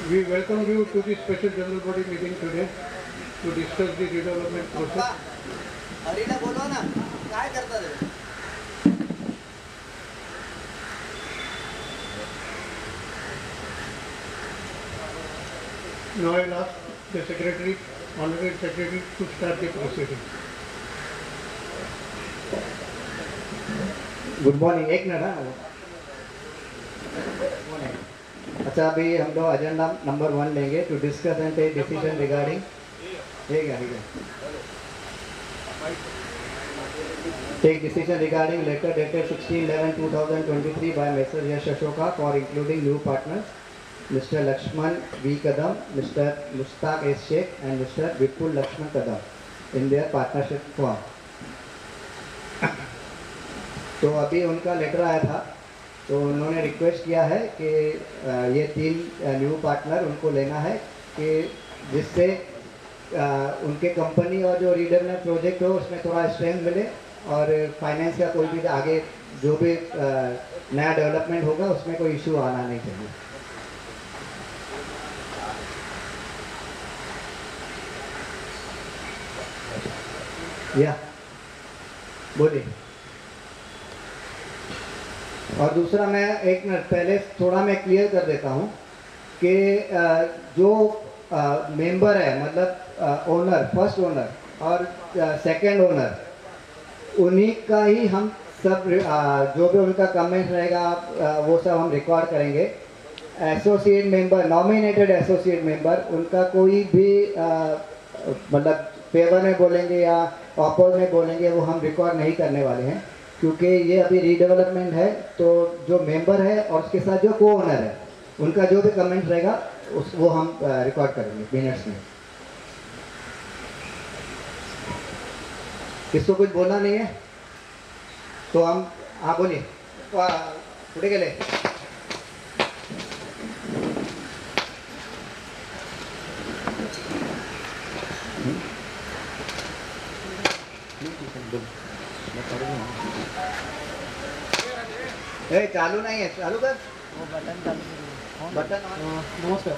We welcome you to the special general body meeting today to discuss the redevelopment process. हरीला बोलवा ना, काय करता ते? Now I'll ask the secretary, honorary secretary, to start the proceedings. Good morning. एक मिनट। हाँ, अच्छा, अभी हम लोग एजेंडा नंबर 1 लेंगे to discuss and take decision regarding take decision regarding letter dated 16/11/2023 by mister Yash Ashoka for including new partners mister Laxman V Kadam, mister Mushtaq S Sheikh and mister Vipul Laxman Kadam in their partnership form. तो अभी उनका लेटर आया था, तो उन्होंने रिक्वेस्ट किया है कि ये 3 न्यू पार्टनर उनको लेना है कि जिससे उनके कंपनी और जो रीडेवलपमेंट प्रोजेक्ट हो उसमें थोड़ा स्ट्रेंथ मिले और फाइनेंस का कोई भी आगे जो भी नया डेवलपमेंट होगा उसमें कोई इशू आना नहीं चाहिए। या बोलिए। और दूसरा, मैं एक मिनट पहले थोड़ा मैं क्लियर कर देता हूँ कि जो मेंबर है, मतलब ओनर, फर्स्ट ओनर और सेकंड ओनर, उन्हीं का ही हम सब जो भी उनका कमेंट रहेगा वो सब हम रिकॉर्ड करेंगे। Associate member, nominated associate member, उनका कोई भी मतलब फेवर में बोलेंगे या ऑपोज में बोलेंगे वो हम रिकॉर्ड नहीं करने वाले हैं, क्योंकि ये अभी रीडेवलपमेंट है। तो जो मेंबर है और उसके साथ जो को ओनर है उनका जो भी कमेंट रहेगा वो हम रिकॉर्ड करेंगे मिनट्स में। किसको कुछ बोलना नहीं है तो हम, हाँ बोलिए। पुढे गेले। चालू नहीं है, चालू कर वो बटन ऑन। नमस्कार।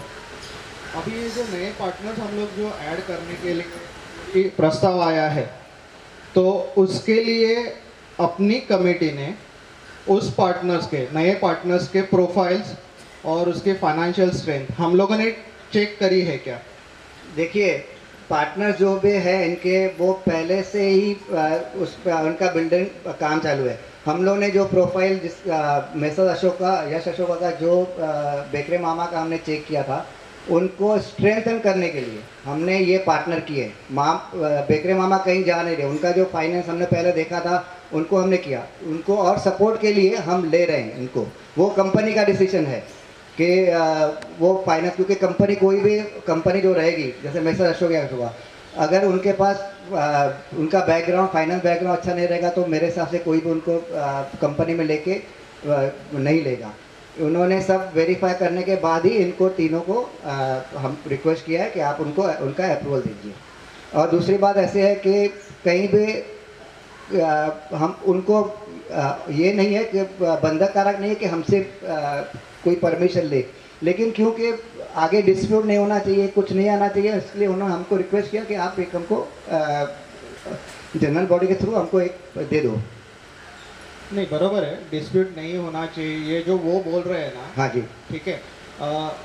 अभी ये जो नए पार्टनर्स हम लोग जो ऐड करने के लिए प्रस्ताव आया है, तो उसके लिए अपनी कमेटी ने उस पार्टनर्स के, नए पार्टनर्स के प्रोफाइल्स और उसके फाइनेंशियल स्ट्रेंथ हम लोगों ने चेक करी है क्या? देखिए, पार्टनर जो भी है इनके, वो पहले से ही उस पर उनका बिल्डिंग काम चालू है। हम लोग ने जो प्रोफाइल जिस मिस्टर अशोका, यश अशोका का जो बेकरे मामा का हमने चेक किया था, उनको स्ट्रेंथन करने के लिए हमने ये पार्टनर किए। बेकरे मामा कहीं जा नहीं रहे, उनका जो फाइनेंस हमने पहले देखा था उनको हमने किया, उनको और सपोर्ट के लिए हम ले रहे हैं इनको। वो कंपनी का डिसीजन है कि वो फाइनेंस, क्योंकि कंपनी, कोई भी कंपनी जो रहेगी, जैसे मिस्टर अशोका, अगर उनके पास उनका बैकग्राउंड, फाइनेंस बैकग्राउंड अच्छा नहीं रहेगा तो मेरे हिसाब से कोई भी उनको कंपनी में लेके नहीं लेगा। उन्होंने सब वेरीफाई करने के बाद ही इनको तीनों को हम रिक्वेस्ट किया है कि आप उनको उनका अप्रूवल दीजिए। और दूसरी बात ऐसे है कि कहीं भी हम उनको ये नहीं है कि बंधक कारक नहीं है कि हमसे कोई परमिशन ले, लेकिन क्योंकि आगे डिस्प्यूट नहीं होना चाहिए, कुछ नहीं आना चाहिए, इसलिए उन्होंने हमको रिक्वेस्ट किया कि आप एक हमको जनरल बॉडी के थ्रू हमको एक दे दो। नहीं, बराबर है, डिस्प्यूट नहीं होना चाहिए, ये जो वो बोल रहे हैं ना। हाँ जी, ठीक है।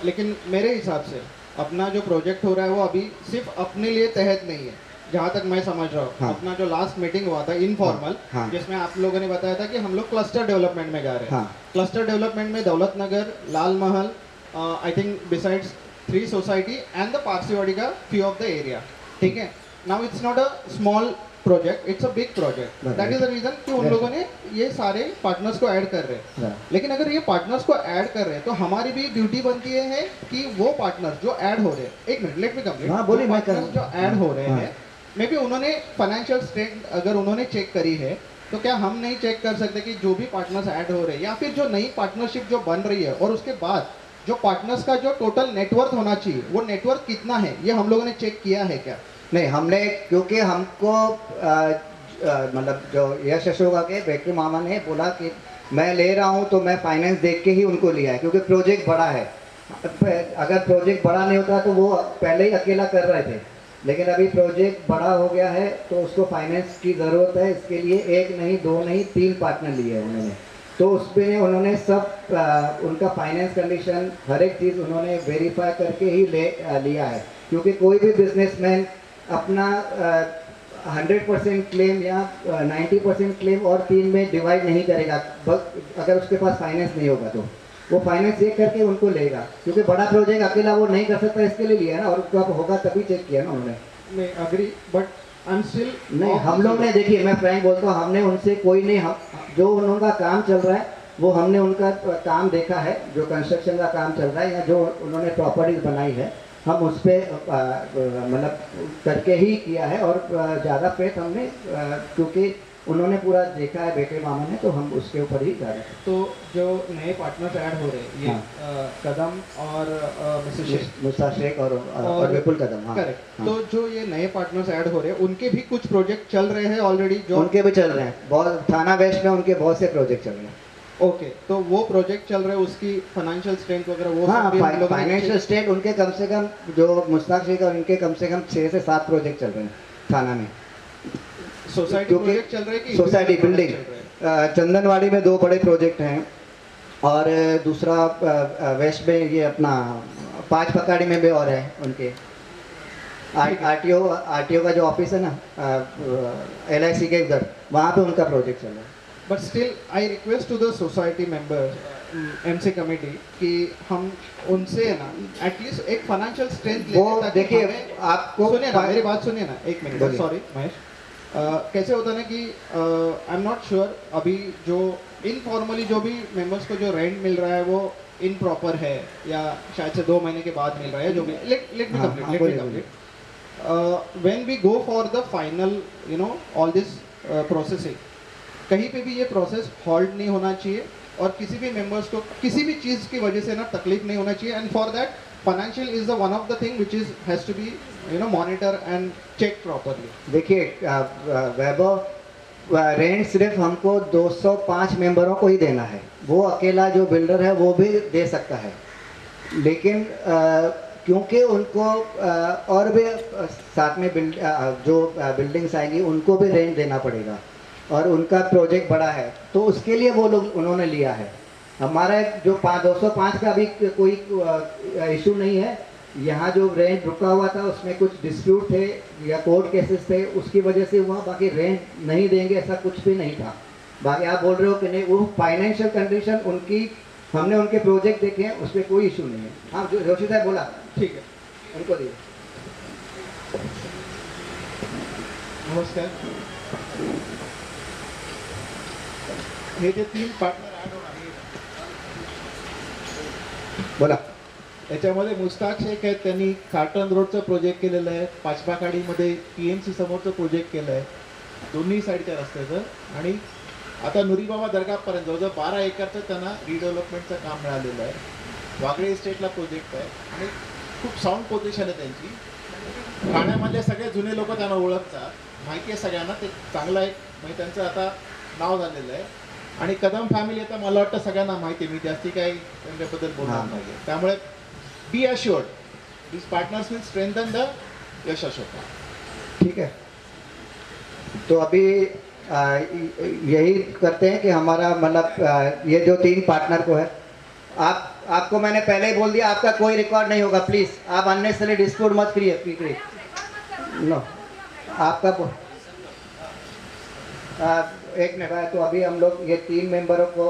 लेकिन मेरे हिसाब से अपना जो प्रोजेक्ट हो रहा है वो अभी सिर्फ अपने लिए तहत नहीं है, जहाँ तक मैं समझ रहा हूँ। हाँ। अपना जो लास्ट मीटिंग हुआ था इनफॉर्मल, हाँ। जिसमें आप लोगों ने बताया था कि हम लोग क्लस्टर डेवलपमेंट में जा रहे हैं। हाँ। क्लस्टर डेवलपमेंट में दौलत Nagar, Lal Mahal, I think besides 3 society and the Parsiwadi का फ्यू ऑफ द एरिया। ठीक है। Now it's not a small project, it's a big project. That is the reason कि उन लोगों ने ये सारे पार्टनर्स को ऐड कर रहे हैं। लेकिन अगर ये पार्टनर्स को ऐड कर रहे हैं तो हमारी भी ड्यूटी बनती है कि वो पार्टनर्स जो ऐड हो रहे हैं, एक मिनट लेट मी कंप्लीट। हाँ, बोलिए। पार्टनर्स जो ऐड हो रहे हैं, मे बी उन्होंने फाइनेंशियल स्ट्रेंथ अगर उन्होंने चेक करी है, तो क्या हम नहीं चेक कर सकते कि जो भी पार्टनर्स ऐड हो रहे हैं या फिर जो नई पार्टनरशिप जो बन रही है और उसके बाद जो पार्टनर्स का जो टोटल नेटवर्क होना चाहिए वो नेटवर्क कितना है, ये हम लोगों ने चेक किया है क्या? नहीं, हमने, क्योंकि हमको मतलब जो यश अशोका के बेकरी मामा ने बोला कि मैं ले रहा हूँ तो मैं फाइनेंस देख के ही उनको लिया है, क्योंकि प्रोजेक्ट बड़ा है। अगर प्रोजेक्ट बड़ा नहीं होता तो वो पहले ही अकेला कर रहे थे, लेकिन अभी प्रोजेक्ट बड़ा हो गया है तो उसको फाइनेंस की ज़रूरत है। इसके लिए एक नहीं, दो नहीं, 3 पार्टनर लिए हैं उन्होंने। तो उसमें उन्होंने सब उनका फाइनेंस कंडीशन हर एक चीज़ उन्होंने वेरीफाई करके ही लिया है, क्योंकि कोई भी बिजनेसमैन अपना 100% क्लेम या 90% क्लेम और 3 में डिवाइड नहीं करेगा, अगर उसके पास फाइनेंस नहीं होगा तो वो फाइनेंस चेक करके उनको लेगा, क्योंकि बड़ा प्रोजेक्ट अकेला वो नहीं कर सकता, इसके लिए लिया ना, और कब होगा तभी चेक किया ना उन्होंने। नहीं agree, but I am still नहीं, हम लोग ने देखिए, मैं फ्रैंक बोलता हूँ, हमने उनसे कोई नहीं, हम जो उनका काम चल रहा है वो हमने उनका काम देखा है, जो कंस्ट्रक्शन का काम चल रहा है या जो उन्होंने प्रॉपर्टीज बनाई है, हम उस पर मतलब करके ही किया है। और ज़्यादा फेथ हमने क्योंकि उन्होंने पूरा देखा है बेटे मामा ने, तो हम उसके ऊपर ही जा रहे हैं। तो जो नए पार्टनर्स ऐड हो रहे हैं ये कदम और मिसेस शेख, मुसा शेख और विपुल कदम। हाँ, करेक्ट। हाँ। तो जो ये नए पार्टनर्स ऐड हो रहे हैं उनके भी कुछ प्रोजेक्ट चल रहे हैं ऑलरेडी, जो उनके भी चल रहे हैं, बहुत थाना वेस्ट में उनके बहुत से प्रोजेक्ट चल रहे हैं। ओके, तो वो प्रोजेक्ट चल रहे हैं, उसकी फाइनेंशियल स्ट्रेंथ वगैरह वो हाँ, सब भी हम लोगों ने फाइनेंशियल स्टेट उनके कम से कम, जो मुश्ताक शेख और उनके कम से कम 6 से 7 प्रोजेक्ट चल रहे हैं थाना में। सोसाइटी क्योंकि प्रोजेक्ट चल रहे हैं कि सोसाइटी बिल्डिंग, चंदनवाड़ी में 2 बड़े प्रोजेक्ट हैं, और दूसरा वेस्ट में ये अपना 5 पकाड़ी में भी और है उनके। आरटीओ का जो ऑफिस है ना LIC के उधर, वहाँ पे उनका प्रोजेक्ट चल रहा है। But still I request to the society members MC committee कि हम उनसे ना एटलीस्ट एक फाइनेंशियल स्ट्रेंथ वो देखिए, आपको सुनिए ना, मेरी बात सुनिए ना, एक मिनट, बोलिए। सॉरी महेश। कैसे होता है ना कि आई एम नॉट श्योर अभी जो इनफॉर्मली जो भी मेंबर्स को जो रेंट मिल रहा है वो इनप्रॉपर है या शायद से 2 महीने के बाद मिल रहा है, जो भी लेट मी हाँ, कंप्लीट, हाँ, लेट मी बोलिए, complete. When we go for the final you know all this processing, कहीं पे भी ये प्रोसेस हॉल्ट नहीं होना चाहिए और किसी भी मेंबर्स को किसी भी चीज़ की वजह से ना तकलीफ नहीं होना चाहिए। And for that financial is the one of the thing which is has to be you know monitor and check properly. देखिए वैभव, रेंट सिर्फ हमको 205 मेंबरों को ही देना है, वो अकेला जो बिल्डर है वो भी दे सकता है, लेकिन क्योंकि उनको और भी साथ में जो बिल्डिंग्स आएंगी उनको भी रेंट देना पड़ेगा, और उनका प्रोजेक्ट बड़ा है, तो उसके लिए वो लोग उन्होंने लिया है। हमारा जो 205 का भी कोई इशू नहीं है, यहाँ जो रेंट रुका हुआ था उसमें कुछ डिस्प्यूट थे या कोर्ट केसेस थे, उसकी वजह से हुआ, बाकी रेंट नहीं देंगे ऐसा कुछ भी नहीं था। बाकी आप बोल रहे हो कि नहीं, वो फाइनेंशियल कंडीशन उनकी, हमने उनके प्रोजेक्ट देखे हैं, उसमें कोई इशू नहीं है। हाँ, जो जोशी साहब बोला, ठीक है, उनको दीजिए। नमस्कार। हे जे 3 पार्टनर ॲड होणार आहेत बोला। याच्यामध्ये मुस्ताक शेख आहेत, त्यांनी कार्टन रोडचं प्रोजेक्ट केलेलं आहे, पाचपाखाडीमध्ये PMC समोरचं प्रोजेक्ट केलं आहे, दोन्ही साईडच्या रस्त्याचं, आणि आता नुरीबाबा दर्गापर्यंत जवळजवळ 12 एकरचं त्यांना रिडेव्हलपमेंटचं काम मिळालेलं आहे. वागळे इस्टेटला प्रोजेक्ट आहे आणि खूप साऊंड पोझिशन आहे त्यांची. ठाण्यामधले सगळे जुने लोक त्यांना ओळखतात, माहिती आहे सगळ्यांना, ते चांगलं आहे, म्हणजे त्यांचं आता नाव झालेलं आहे. आणि कदम फॅमिली आता मला वाटतं सगळ्यांना माहिती आहे, मी जास्ती काही त्यांच्याबद्दल बोलणार नाही आहे. त्यामुळे be assured this partners will strengthen the Yash Ashoka. ठीक है, तो अभी यही करते हैं कि हमारा मतलब ये जो 3 पार्टनर को है, आपको मैंने पहले ही बोल दिया, आपका कोई रिकॉर्ड नहीं होगा, प्लीज़ आप अननेसेसरी डिस्प्यूट मत करिए। नो, आपका एक मिनट है, तो अभी हम लोग ये 3 मेंबरों को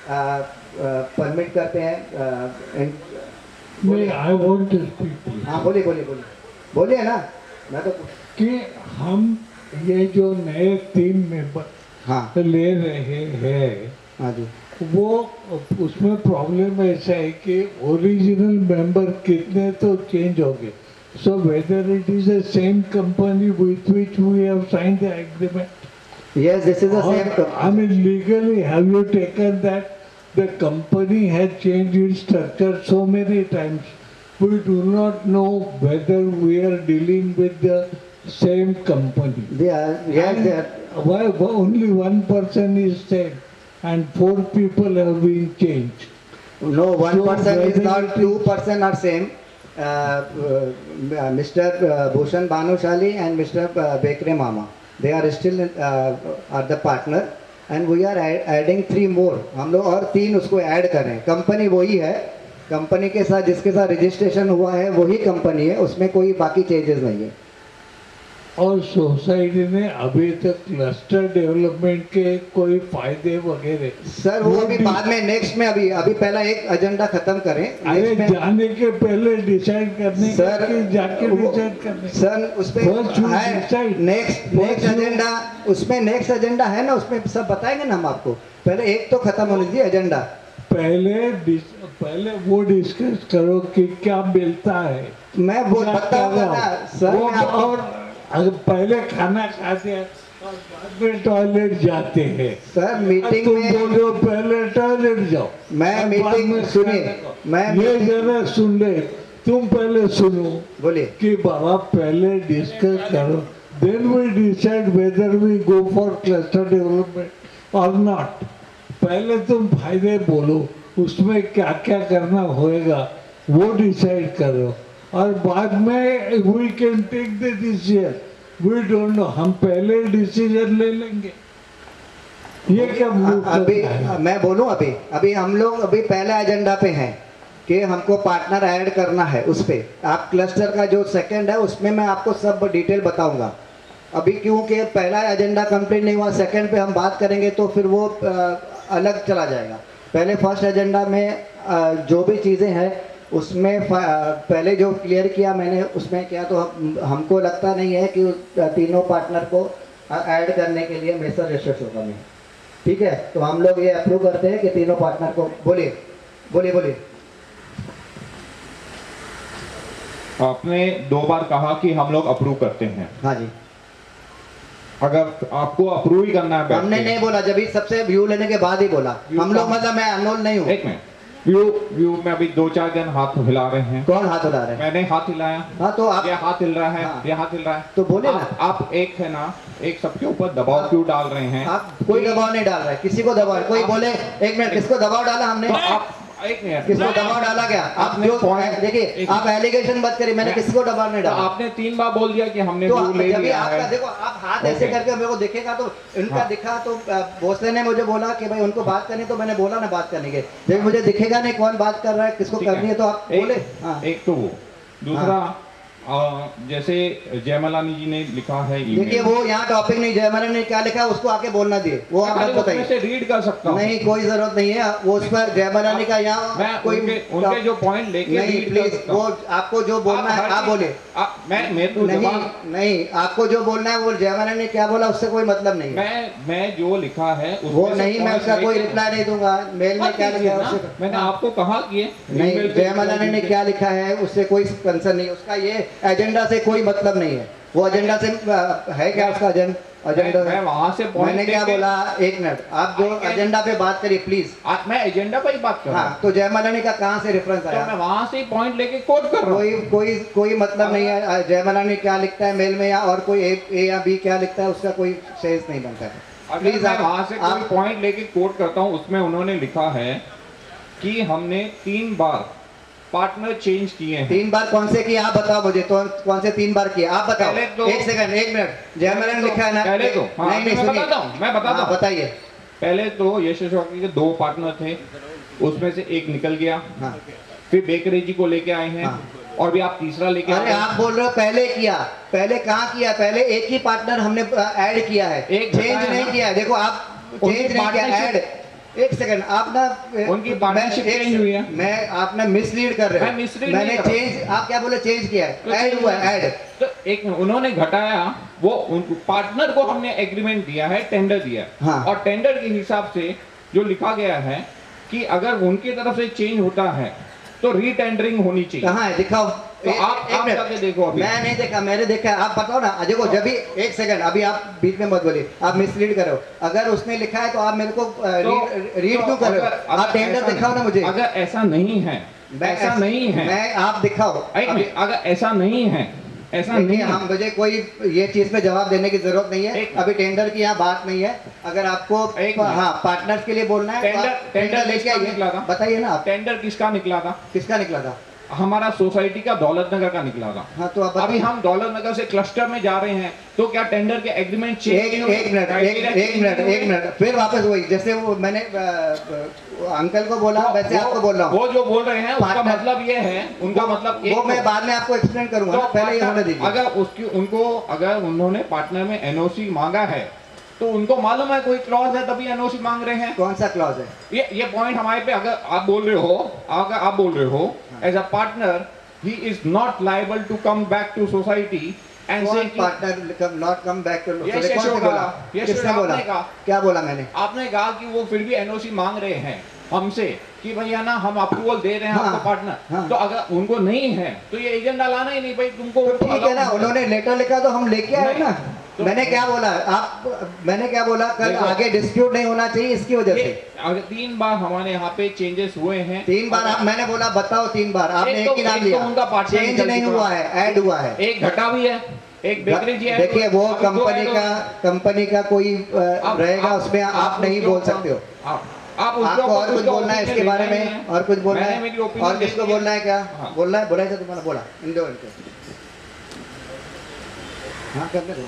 परमिट करते हैं। नहीं, आई वांट टू स्पीक। हाँ, बोलिए ना, मैं तो कि हम ये जो नए 3 मेंबर हाँ ले रहे हैं, हाँ जी, वो उसमें प्रॉब्लम ऐसा है कि ओरिजिनल मेंबर कितने तो चेंज हो गए, so whether it is the same company with which we have sign the agreement. yes, this is the same I mean, legally, have you taken that the company has changed its structure so many times? We do not know whether we are dealing with the same company. they are, yes, And they are. why only one person is same and 4 people have been changed? No, one So person is whether not, it two person are same. Mr. Bhushan Bhanushali and Mr. Bekre Mama. They are still are the partner and we are adding 3 more. हम लोग और 3 उसको add करें. Company वही है. Company के साथ जिसके साथ रजिस्ट्रेशन हुआ है वही कंपनी है. उसमें कोई बाकी चेंजेस नहीं है. और सोसाइटी ने अभी तक क्लस्टर डेवलपमेंट के कोई फायदे वगैरह सर वो अभी बाद में नेक्स्ट में अभी पहला एक एजेंडा खत्म करें. अरे Next में- जाने के पहले डिसाइड करने सर के जाके वो- डिसाइड करने सर उस पे First you है decide. Next First you- agenda. उसमें नेक्स्ट एजेंडा है ना. उसमें सब बताएंगे ना हम आपको. पहले एक तो खत्म होने दीजिए एजेंडा. पहले वो डिस्कस करो कि क्या मिलता है. मैं वो क्या बताऊंगा कर रहा ना हूं. सर. वो मैं आपको- और अगर पहले खाना खाते हैं और बाद में टॉयलेट जाते हैं. सर मीटिंग तुम में बोलो पहले टॉयलेट जाओ. मैं और मीटिंग बाद में सुनिए. खाने को. मैं ये मीटिंग- जरा सुन ले. तुम पहले सुनो बोलिए. कि बाबा पहले डिस्कस करो. Then we decide whether we go for cluster development और नॉट. पहले तुम फायदे बोलो. उसमें क्या क्या करना होएगा वो डिसाइड करो और बाद में we can take the decision. We don't know. हम पहले डिसीजन ले लेंगे. ये क्या move अभी करना है? मैं बोलूं. अभी हम लोग अभी पहला एजेंडा पे हैं कि हमको पार्टनर ऐड करना है. उस पे आप क्लस्टर का जो सेकंड है उसमें मैं आपको सब डिटेल बताऊंगा. अभी क्योंकि पहला एजेंडा कंप्लीट नहीं हुआ. सेकंड पे हम बात करेंगे तो फिर वो अलग चला जाएगा. पहले फर्स्ट एजेंडा में जो भी चीज़ें हैं उसमें पहले जो क्लियर किया मैंने उसमें क्या तो हमको लगता नहीं है कि तीनों पार्टनर को ऐड करने के लिए मेसर रजिस्ट्रेशन होगा में. ठीक है. तो हम लोग ये अप्रूव करते हैं कि तीनों पार्टनर को. बोलिए बोलिए बोलिए. आपने 2 बार कहा कि हम लोग अप्रूव करते हैं. हाँ जी. अगर आपको अप्रूव ही करना है बैठ हमने के- नहीं बोला. जब भी सबसे व्यू लेने के बाद ही बोला. हम लोग मतलब मैं अनमोल नहीं हूँ. एक मिनट. व्यू में अभी 2-4 जन हाथ हिला रहे हैं. कौन हाथ उठा रहे हैं? मैंने हाथ हिलाया. हाँ तो आप ये हाथ हिल रहा है. हाँ। ये हाथ हिल रहा है. तो बोलिए ना. आप एक है ना, एक सबके ऊपर दबाव आप- क्यों डाल रहे हैं? आप कोई दबाव नहीं डाल रहा है. किसी को दबाव कोई आप- बोले. एक मिनट. किसको दबाव डाला हमने? तो आप एक मिनट. किसको दबाव डाला क्या? आप आपने जो point- देखिए एक- आप एलिगेशन मत करिए. मैंने मैं- किसी को दबाव नहीं तो डाला. आपने 3 बार बोल दिया कि हमने तो व्यू ले जब भी लिया आपका है. देखो आप हाथ ऐसे Okay. करके मेरे को दिखेगा तो इनका हाँ। दिखा तो भोसले ने मुझे बोला कि भाई उनको बात करनी. तो मैंने बोला ना बात करने के. जब मुझे दिखेगा नहीं कौन बात कर रहा है किसको ठीक करनी है तो आप एक- बोले. हाँ. एक तो वो. दूसरा जैसे जयमलानी जी ने लिखा है email. देखिए वो यहाँ टॉपिक नहीं. जयमला ने क्या लिखा है उसको आके बोलना दिए. वो आप मैं मत खाली उसमें बताइए. से रीड कर सकता हूँ. नहीं कोई जरूरत नहीं है. वो उस पर जयमला ने का यहाँ मैं कोई उनके जो पॉइंट लेके नहीं रीड कर प्लीज. सकता वो हूँ. आपको जो बोलना है आप बोले. मैं तो नहीं जवाब नहीं आपको जो बोलना है वो जयमला ने क्या बोला उससे कोई मतलब नहीं है. मैं जो लिखा है उसमें वो से नहीं. मैं point उसका कोई लेके- रिप्लाई नहीं दूंगा. मेल में मत क्या कीजिए लिखा है ना. उससे मैंने आपको कहा कि नहीं. जयमला ने क्या लिखा है उससे कोई कंसर्न नहीं. उसका ये एजेंडा से कोई मतलब नहीं है. वो एजेंडा से है क्या उसका एजेंडा. मैं वहां से point मैंने क्या लेके- बोला. एक मिनट. आप जो एजेंडा पे बात करिए प्लीज. मैं एजेंडा पर ही बात कर रहा हूँ. हाँ तो जयमलानी का कहाँ से रेफरेंस तो आया? मैं वहां से ही पॉइंट लेके कोट कर रहा हूँ. कोई मतलब नहीं है. जयमलानी क्या लिखता है मेल में या और कोई ए या बी क्या लिखता है उसका कोई सेंस नहीं बनता है. अगर प्लीज मैं वहां से कोई आप पॉइंट लेके कोट करता हूँ उसमें उन्होंने लिखा है कि हमने 3 बार पार्टनर चेंज किए हैं. 3 बार कौन से किए आप बताओ मुझे. तो कौन से 3 बार किए आप बताओ. पहले तो- एक सेकंड एक मिनट. जयमला ने लिखा है ना. पहले तो हाँ, नहीं नहीं मैं सुनिए. बताता हूँ. मैं बताता हाँ, हूँ. बताइए. पहले तो यश अशोक के 2 पार्टनर थे. उसमें से एक निकल गया. हाँ. फिर बेकरे जी को लेके आए हैं. हाँ. और भी आप तीसरा लेके अरे आए हैं. आप बोल रहे हो पहले किया. पहले कहाँ किया? पहले एक ही पार्टनर हमने ऐड किया है. एक चेंज बताया नहीं ना. किया है. देखो आप उनकी चेंज नहीं किया. partnership- add. एक सेकंड आप ना उनकी partnership change हुई है. मैं आपने मिसलीड कर रहे मैं mislead मैंने नहीं कर रहा. चेंज. आप क्या बोले चेंज किया तो है. ऐड change हुआ है. ऐड. तो एक मिनट, उन्होंने घटाया. वो पार्टनर को हमने एग्रीमेंट दिया है, टेंडर दिया. हाँ. और टेंडर के हिसाब से जो लिखा गया है कि अगर उनकी तरफ से चेंज होता है तो रीटेंडरिंग होनी चाहिए. कहाँ है दिखाओ. तो आप मिनट. जाके देखो अभी. मैं नहीं देखा. मैंने देखा. आप बताओ ना. देखो जब भी एक सेकंड. अभी आप बीच में मत बोलिए. आप मिसलीड कर रहे हो. अगर उसने लिखा है तो आप मेरे को रीड क्यों कर रहे हो? आप टेंडर दिखाओ ना मुझे. अगर ऐसा नहीं है, ऐसा नहीं है. मैं आप दिखाओ. एक मिनट, अगर ऐसा नहीं है ऐसा नहीं देखिए है। हम मुझे कोई ये चीज पे जवाब देने की जरूरत नहीं है, एक- अभी टेंडर की यहाँ बात नहीं है। अगर आपको एक मिनट। हाँ पार्टनर्स के लिए बोलना है तो टेंडर आप टेंडर लेके किसका निकला आइए, था? बताइए ना आप टेंडर किसका निकला था? किसका निकला था। हमारा सोसाइटी का दौलत नगर का निकला था। हाँ तो आप अभी बताइए। हम दौलत नगर से क्लस्टर में जा रहे हैं, तो क्या टेंडर के एग्रीमेंट चेंज एक मिनट फिर वापस वही, जैसे वो मैंने अंकल को बोला वैसे आपको बोल रहा हूँ। वो जो बोल रहे हैं उसका Partner- मतलब ये है, उनका मतलब वो मैं बाद में आपको एक्सप्लेन करूंगा ना, पहले ये होने दीजिए। अगर उसकी उनको अगर उन्होंने पार्टनर में एनओसी मांगा है तो उनको मालूम है कोई क्लॉज है तभी एनओसी मांग रहे हैं। कौन सा क्लॉज है? ये पॉइंट हमारे पे, अगर आप बोल रहे हो as a partner he is not liable to come back to society and say partner not come back to ये शेष होगा, ये शेष किसने बोला? आपने कहा। क्या बोला मैंने? आपने कहा कि वो फिर भी एनओसी मांग रहे हैं हमसे कि भैया ना हम अप्रूवल दे रहे हैं हाँ, आपको पार्टनर। हाँ। तो अगर उनको नहीं है तो ये एजेंडा लाना ही नहीं भाई तुमको। तो ठीक है ना, उन्होंने लेटर लिखा तो हम लेके आए नहीं, ना। तो- मैंने क्या बोला मैंने क्या बोला, कल देखो। आगे डिस्प्यूट नहीं होना चाहिए इसकी वजह ये से। अगर 3 बार हमारे यहाँ पे चेंजेस हुए हैं। 3 बार मैंने बोला बताओ 3 बार, आपने एक एक ही नाम तो लिया। उनका partner चेंज निकल नहीं चुका। हुआ है, ऐड हुआ है। एक घटा भी है, एक बेकरी जी है। देखिए वो अभी दो कंपनी का कोई आप- रहेगा, आप- उसमें आप नहीं उसके बोल ऊपर- सकते हो। आप उसके आपको ऊपर और कुछ उसका बोलना है opinion इसके बारे लेना ही में? है। और कुछ बोलना मैंने है? मेरी opinion और किसको दे दी है। बोलना है? क्या हाँ। बोलना है? बोला है तो तुम्हाला बोला इंदो हाँ करने दो।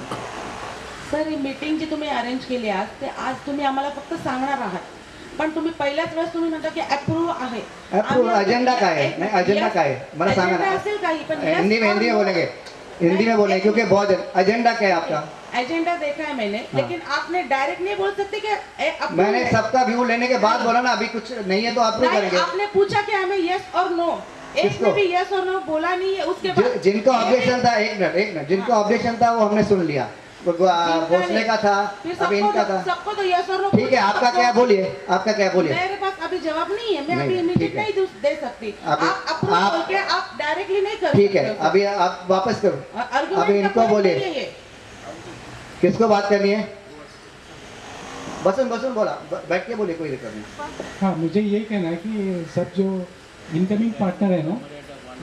सर ही मीटिंग जी तुम्ही अरेंज केली आज ते आज तुम्ही आम्हाला फक्त सांगणार आहात, पण तुम्ही पहिल्याच वेळेस तुम्ही म्हणता की अप्रूव्ह आहे. अप्रूव्ह आम्ही अजेंडा काय आहे? एक- नाही, अजेंडा yes, काय आहे? मला सांगा अजेंडा ना. असेल काही पण yes हिंदी में or no. बोलेंगे, हिंदी में बोलेंगे क्योंकि बहुत एजेंडा क्या है आपका? एजेंडा देखा है मैंने, लेकिन आपने डायरेक्ट नहीं बोल सकते कि approve मैंने है. सबका व्यू लेने के बाद बोला ना, अभी कुछ नहीं है तो अप्रूव नहीं, करेंगे। आपने पूछा कि हमें यस और नो, एक किसको? ने भी यस और नो बोला नहीं है. उसके बाद जिनको ऑब्जेक्शन था, एक मिनट जिनको ऑब्जेक्शन था वो हमने सुन लिया। भोसले का था, फिर अभी इनका था। सबको तो यस और नो. ठीक है, आपका क्या बोलिए, आपका क्या बोलिए। मेरे पास अभी जवाब नहीं है, मैं नहीं, अभी ठीक इमीडिएट है। नहीं दे सकती. अभी आप अप्रूव आप- बोल के आप डायरेक्टली नहीं कर ठीक है, सकते. अभी आप वापस करो। Argument अभी का इनको point बोलिए। नहीं है ये. किसको बात करनी है? बसुन बोला, बैठ के बोलिए, कोई दिक्कत नहीं। हाँ, मुझे ये कहना है कि सब जो इनकमिंग पार्टनर है ना,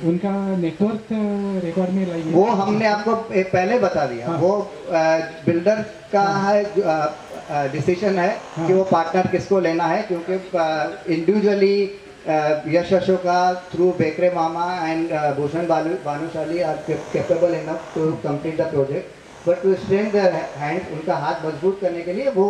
उनका नेटवर्क रिकॉर्ड में लाइए। वो हमने आपको पहले बता दिया। हाँ। वो बिल्डर का है डिसीजन है हाँ। कि वो पार्टनर किसको लेना है, क्योंकि इंडिविजुअली यश अशोका थ्रू बेकरे मामा and Bhushan Bhanushali are capable enough to complete the project, but to strength their hands, उनका हाथ मजबूत करने के लिए वो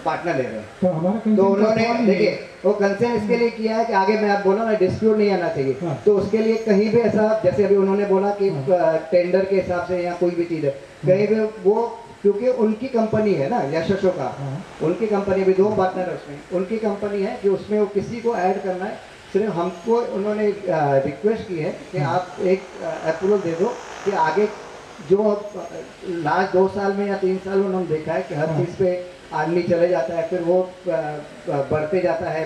पार्टनर ले रहे हैं। तो हमारा तो consent उन्होंने का देखिए वो कंसर्न इसके लिए किया है कि आगे मैं आप बोला ना डिस्प्यूट नहीं आना चाहिए। हाँ। तो उसके लिए कहीं भी ऐसा, जैसे अभी उन्होंने बोला कि टेंडर के हिसाब से या कोई भी चीज़ है, कहीं भी वो, क्योंकि उनकी कंपनी है ना यश अशोका, हाँ। उनकी कंपनी भी 2 पार्टनर है उसमें, उनकी कंपनी है कि उसमें वो किसी को ऐड करना है। सिर्फ हमको उन्होंने रिक्वेस्ट की है कि आप एक अप्रूवल दे दो कि आगे जो लास्ट 2 साल में या 3 साल में हम देखा है कि हर चीज़ पे आदमी चले जाता है, फिर वो बढ़ते जाता है,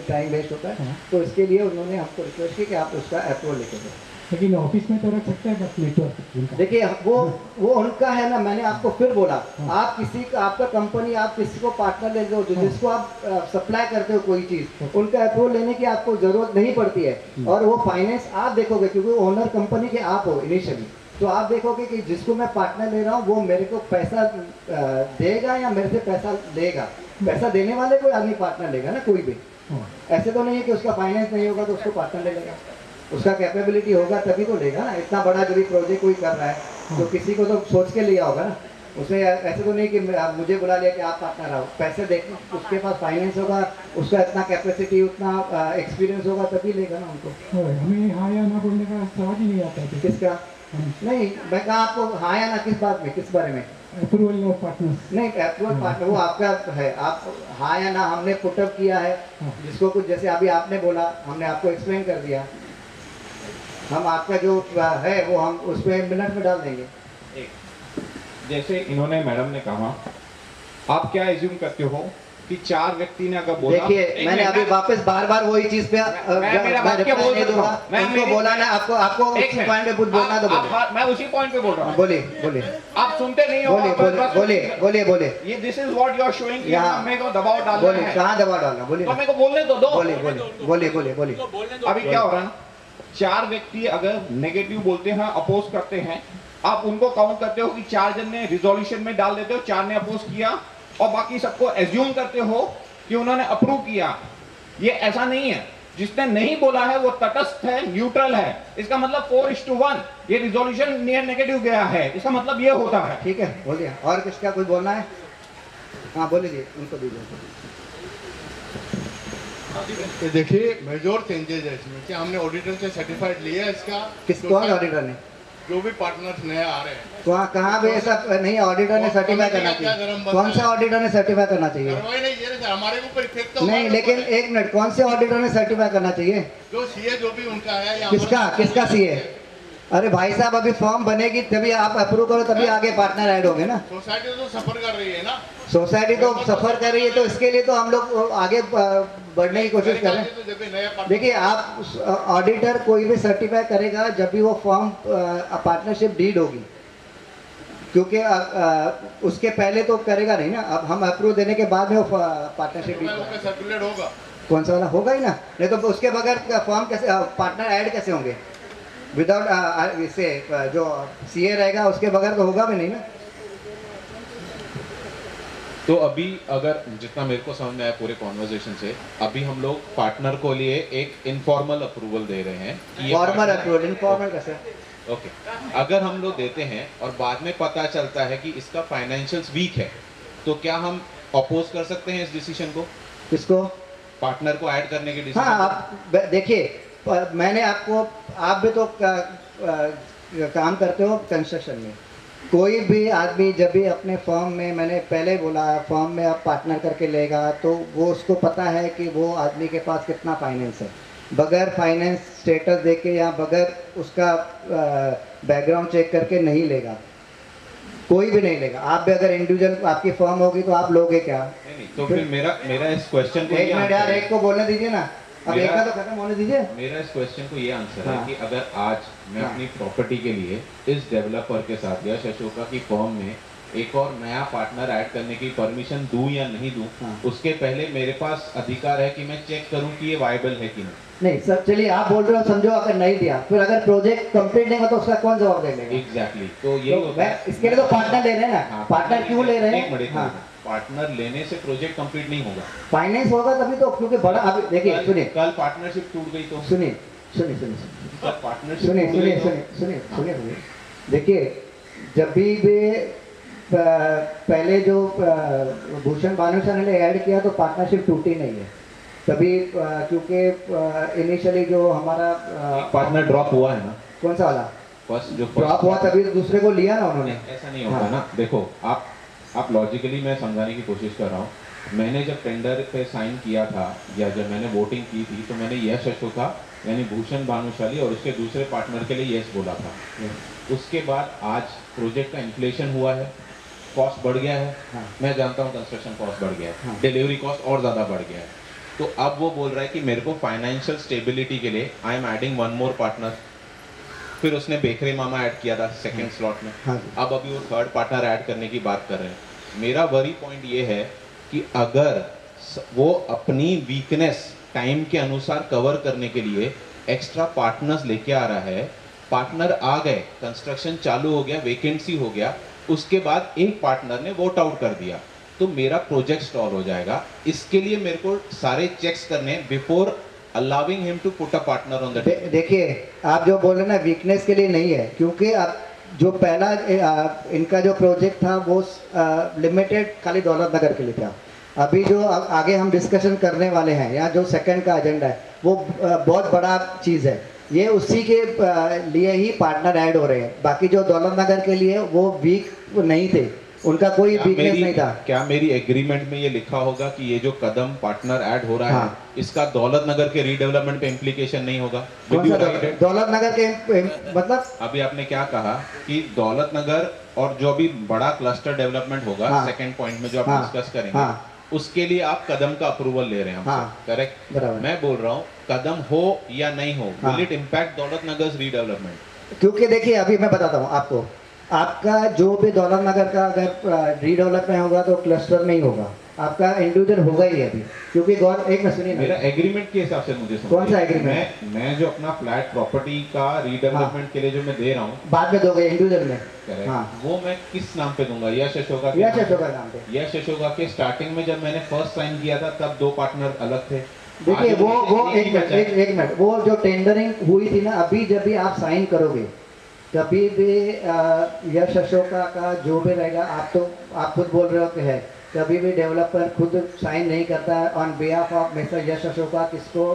टाइम वेस्ट होता है। तो इसके लिए उन्होंने हमको रिक्वेस्ट की कि आप उसका अप्रूवल लेके दो। लेकिन ऑफिस में तो रख सकते हैं बस नेटवर्क उनका। देखिए वो उनका है ना, मैंने आपको फिर बोला, आप किसी का, आपका कंपनी, आप किसी को पार्टनर ले दो जिसको आप सप्लाई करते हो कोई चीज़, उनका अप्रूवल लेने की आपको जरूरत नहीं पड़ती है। और वो फाइनेंस आप देखोगे, क्योंकि ओनर कंपनी के आप हो इनिशियली, तो आप देखोगे कि जिसको मैं पार्टनर ले रहा हूँ वो मेरे को पैसा देगा या मेरे से पैसा लेगा। पैसा देने वाले कोई आदमी पार्टनर लेगा ना, कोई भी। ऐसे तो नहीं है कि उसका फाइनेंस नहीं होगा तो उसको पार्टनर ले लेगा, उसका कैपेबिलिटी होगा तभी तो लेगा ना। इतना बड़ा जो भी प्रोजेक्ट कोई कर रहा है तो किसी को तो सोच के लिया होगा ना। उसने ऐसे तो नहीं कि मुझे बुला लिया कि आप पार्टनर आओ, पैसे देखना, उसके पास फाइनेंस होगा, उसका इतना कैपेसिटी, उतना एक्सपीरियंस होगा तभी लेगा ना उनको। हमें हाँ या ना बोलने का सवाल ही नहीं आता है। किसका? नहीं, मैं कहा आपको हाँ या ना किस बात में, किस बारे में? Approval of partners. नहीं, अप्रूवल पार्टनर वो आपका है, आप हाँ या ना हमने पुटअप किया है। जिसको कुछ, जैसे अभी आपने बोला, हमने आपको एक्सप्लेन कर दिया। हम आपका जो है वो हम उस पर मिनट में डाल देंगे। जैसे इन्होंने मैडम ने कहा, आप क्या एज्यूम करते हो कि 4 व्यक्ति ने अगर बोला। देखिए मैंने अभी वापस बार बार वही चीज पे मेरा वाक्य बोल नहीं दूंगा। मैं उनको बोला ना, आपको एक उसी मिनट। पॉइंट पे कुछ बोलना तो बोलिए। मैं उसी पॉइंट पे बोल रहा हूँ। बोलिए आप सुनते नहीं हो। बोलिए ये this is what you are showing कि यहाँ- मेरे को दबाव डालना बोलिए, है। कहाँ दबाव डालना, बोलिए तो मेरे को बोलने तो दो। बोलिए। अभी क्या हो रहा है, 4 व्यक्ति अगर नेगेटिव बोलते हैं, अपोज करते हैं, आप उनको काउंट करते हो कि 4 जन ने रिजोल्यूशन में डाल देते हो 4 ने अपोज किया और बाकी सबको एज्यूम करते हो कि उन्होंने अप्रूव किया। ये ऐसा नहीं है, जिसने नहीं बोला है वो तटस्थ है, न्यूट्रल है। इसका मतलब 4:1 ये रिजोल्यूशन नेगेटिव गया है, इसका मतलब ये होता है। ठीक है, बोलिए। और किसका कुछ बोलना है? हाँ बोलिए, उनको दीजिए। ये देखिए मेजर चेंजेस है इसमें कि हमने ऑडिटर से सर्टिफाइड लिया है इसका। कौन ऑडिटर ने? जो भी पार्टनर्स नए आ रहे हैं। कहाँ भी ऐसा नहीं, ऑडिटर ने सर्टिफाई करना चाहिए। कौन सा ऑडिटर ने सर्टिफाई करना चाहिए? नहीं ये सर हमारे ऊपर इफेक्ट तो नहीं, लेकिन एक मिनट, कौन से ऑडिटर ने सर्टिफाई करना चाहिए? जो सीए जो भी उनका है या किसका सीए? अरे भाई साहब, अभी फॉर्म बनेगी तभी आप अप्रूव करो, तभी आगे पार्टनर ऐड होंगे ना। सोसाइटी तो सफर कर रही है ना। सोसाइटी तो सफर कर रही है, तो इसके लिए तो हम लोग आगे बढ़ने की कोशिश कर रहे हैं। देखिए, आप ऑडिटर कोई भी सर्टिफाई करेगा जब भी वो फॉर्म पार्टनरशिप डीड होगी, क्योंकि उसके पहले तो करेगा नहीं ना। अब हम अप्रूव देने के बाद में वो पार्टनरशिप डीड सर्कुलेट होगा। कौन सा वाला होगा ही ना, नहीं तो उसके बगैर फॉर्म कैसे, पार्टनर ऐड कैसे होंगे? विदाउट इससे जो सीए रहेगा उसके बगैर तो होगा भी नहीं ना। तो अभी अगर जितना मेरे को समझ में आया पूरे कॉन्वर्जेशन से, अभी हम लोग पार्टनर को लिए एक इनफॉर्मल अप्रूवल दे रहे हैं। फॉर्मल अप्रूवल, इनफॉर्मल कैसे? ओके, अगर हम लोग देते हैं और बाद में पता चलता है कि इसका फाइनेंशियल्स वीक है, तो क्या हम अपोज कर सकते हैं इस डिसीजन को? किसको? पार्टनर को ऐड करने के डिसीजन। हाँ, आप देखिए, मैंने आपको, आप भी तो काम करते हो कंस्ट्रक्शन में। कोई भी आदमी जब भी अपने फर्म में, मैंने पहले बोला, फर्म में आप पार्टनर करके लेगा तो वो उसको पता है कि वो आदमी के पास कितना फाइनेंस है। बगैर फाइनेंस स्टेटस देके या बगैर उसका बैकग्राउंड चेक करके नहीं लेगा, कोई भी नहीं लेगा। आप भी अगर इंडिविजुअल आपकी फर्म होगी तो आप लोगे क्या? नहीं, तो फिर मेरा इस क्वेश्चन को, एक मिनट यार, एक को बोलने दीजिए ना, अब एक का तो खत्म होने दीजिए। मेरा इस क्वेश्चन को ये आंसर है हाँ। कि अगर आज मैं अपनी प्रॉपर्टी के लिए इस डेवलपर के साथ यश अशोका की फर्म में एक और नया पार्टनर ऐड करने की परमिशन दूं या नहीं दूं, उसके पहले मेरे पास अधिकार है कि मैं चेक करूं कि ये वायबल है कि नहीं सर, चलिए आप बोल रहे हो, समझो अगर नहीं दिया, फिर अगर प्रोजेक्ट कंप्लीट नहीं हुआ तो उसका कौन जवाब देगा? एग्जैक्टली, तो ये होता है। इसके लिए तो पार्टनर ले रहे हैं ना। पार्टनर क्यों ले रहे हैं? पार्टनर लेने से प्रोजेक्ट कंप्लीट नहीं होगा, फाइनेंस होगा तभी तो, क्योंकि बड़ा, अभी देखिए, सुनिए, कल पार्टनरशिप टूट गई तो सुनिए, देखिए, जब भी पहले जो भूषण भानुशाली ने ऐड किया तो पार्टनरशिप टूटी नहीं है तभी, क्योंकि इनिशियली जो हमारा पार्टनर ड्रॉप हुआ है ना। कौन सा वाला? फर्स्ट जो ड्रॉप हुआ तभी दूसरे को लिया ना उन्होंने। ऐसा नहीं होता ना। देखो, आप लॉजिकली, मैं समझाने की कोशिश कर रहा हूँ। मैंने जब टेंडर पे साइन किया था या जब मैंने वोटिंग की थी, तो मैंने यश अशोका यानी भूषण भानुशाली और उसके दूसरे पार्टनर के लिए यस बोला था। उसके बाद आज प्रोजेक्ट का इन्फ्लेशन हुआ है, कॉस्ट बढ़ गया है। मैं जानता हूँ कंस्ट्रक्शन कॉस्ट बढ़ गया है, डिलीवरी कॉस्ट और ज़्यादा बढ़ गया है। तो अब वो बोल रहा है कि मेरे को फाइनेंशियल स्टेबिलिटी के लिए I am adding one more partner. फिर उसने बेकरे मामा ऐड किया था सेकंड स्लॉट में। अब अभी वो थर्ड पार्टनर ऐड करने की बात कर रहे हैं। मेरा वरी पॉइंट ये है कि अगर वो अपनी वीकनेस टाइम के अनुसार कवर करने के लिए एक्स्ट्रा पार्टनर्स लेके आ रहा है, पार्टनर आ गए, कंस्ट्रक्शन चालू हो गया, वैकेंसी हो गया, उसके बाद एक पार्टनर ने वोट आउट कर दिया, तो मेरा प्रोजेक्ट स्टॉल हो जाएगा। इसके लिए मेरे को सारे चेक्स करने before allowing him to put a partner on the table. देखिए, आप जो बोल रहे हैं ना, वीकनेस के लिए नहीं है, क्योंकि आप जो पहला इनका जो प्रोजेक्ट था वो लिमिटेड खाली दौलत नगर के लिए था। अभी जो आगे हम डिस्कशन करने वाले हैं या जो सेकंड का एजेंडा है वो बहुत बड़ा चीज़ है। ये उसी के लिए ही पार्टनर ऐड हो रहे हैं। बाकी जो दौलत नगर के लिए वो वीक नहीं थे, उनका कोई वीकनेस नहीं था। क्या मेरी एग्रीमेंट में ये लिखा होगा कि ये जो कदम पार्टनर ऐड हो रहा है इसका दौलत नगर के रीडेवलपमेंट पे इम्प्लीकेशन नहीं होगा? दौलत नगर के मतलब अभी आपने क्या कहा कि दौलत नगर और जो भी बड़ा क्लस्टर डेवलपमेंट होगा सेकंड पॉइंट में जो आप डिस्कस करेंगे, उसके लिए आप कदम का अप्रूवल ले रहे हैं। करेक्ट। मैं बोल रहा हूँ कदम हो या नहीं हो, विल इट इम्पैक्ट दौलत नगर रीडेवलपमेंट? क्योंकि देखिए, अभी मैं बताता हूँ आपको, आपका जो भी दौलत नगर का अगर रीडेवलपमेंट होगा तो क्लस्टर में ही होगा। आपका इंडिविजुअल होगा ही अभी, क्योंकि एक मिनट सुनिए मेरा ना, एग्रीमेंट के हिसाब से मुझे समझिए। कौन सा agreement? मैं जो अपना फ्लैट प्रॉपर्टी का रीडेवलपमेंट के लिए जो मैं दे रहा हूँ, बाद में दोगे इंडिविजुअल में। correct, हाँ। वो मैं किस नाम पे दूंगा? यश अशोका के यश नाम पे? अशोका नाम पे। यश अशोका के स्टार्टिंग में जब मैंने फर्स्ट साइन किया था तब 2 पार्टनर अलग थे। देखिए आज वो मुझे एक मिनट, वो जो टेंडरिंग हुई थी ना, अभी जब भी आप साइन करोगे कभी भी यश अशोका का जो भी रहेगा, आप खुद बोल रहे हो कि है, कभी भी डेवलपर खुद साइन नहीं करता है on behalf of mister Yash Ashoka. किसको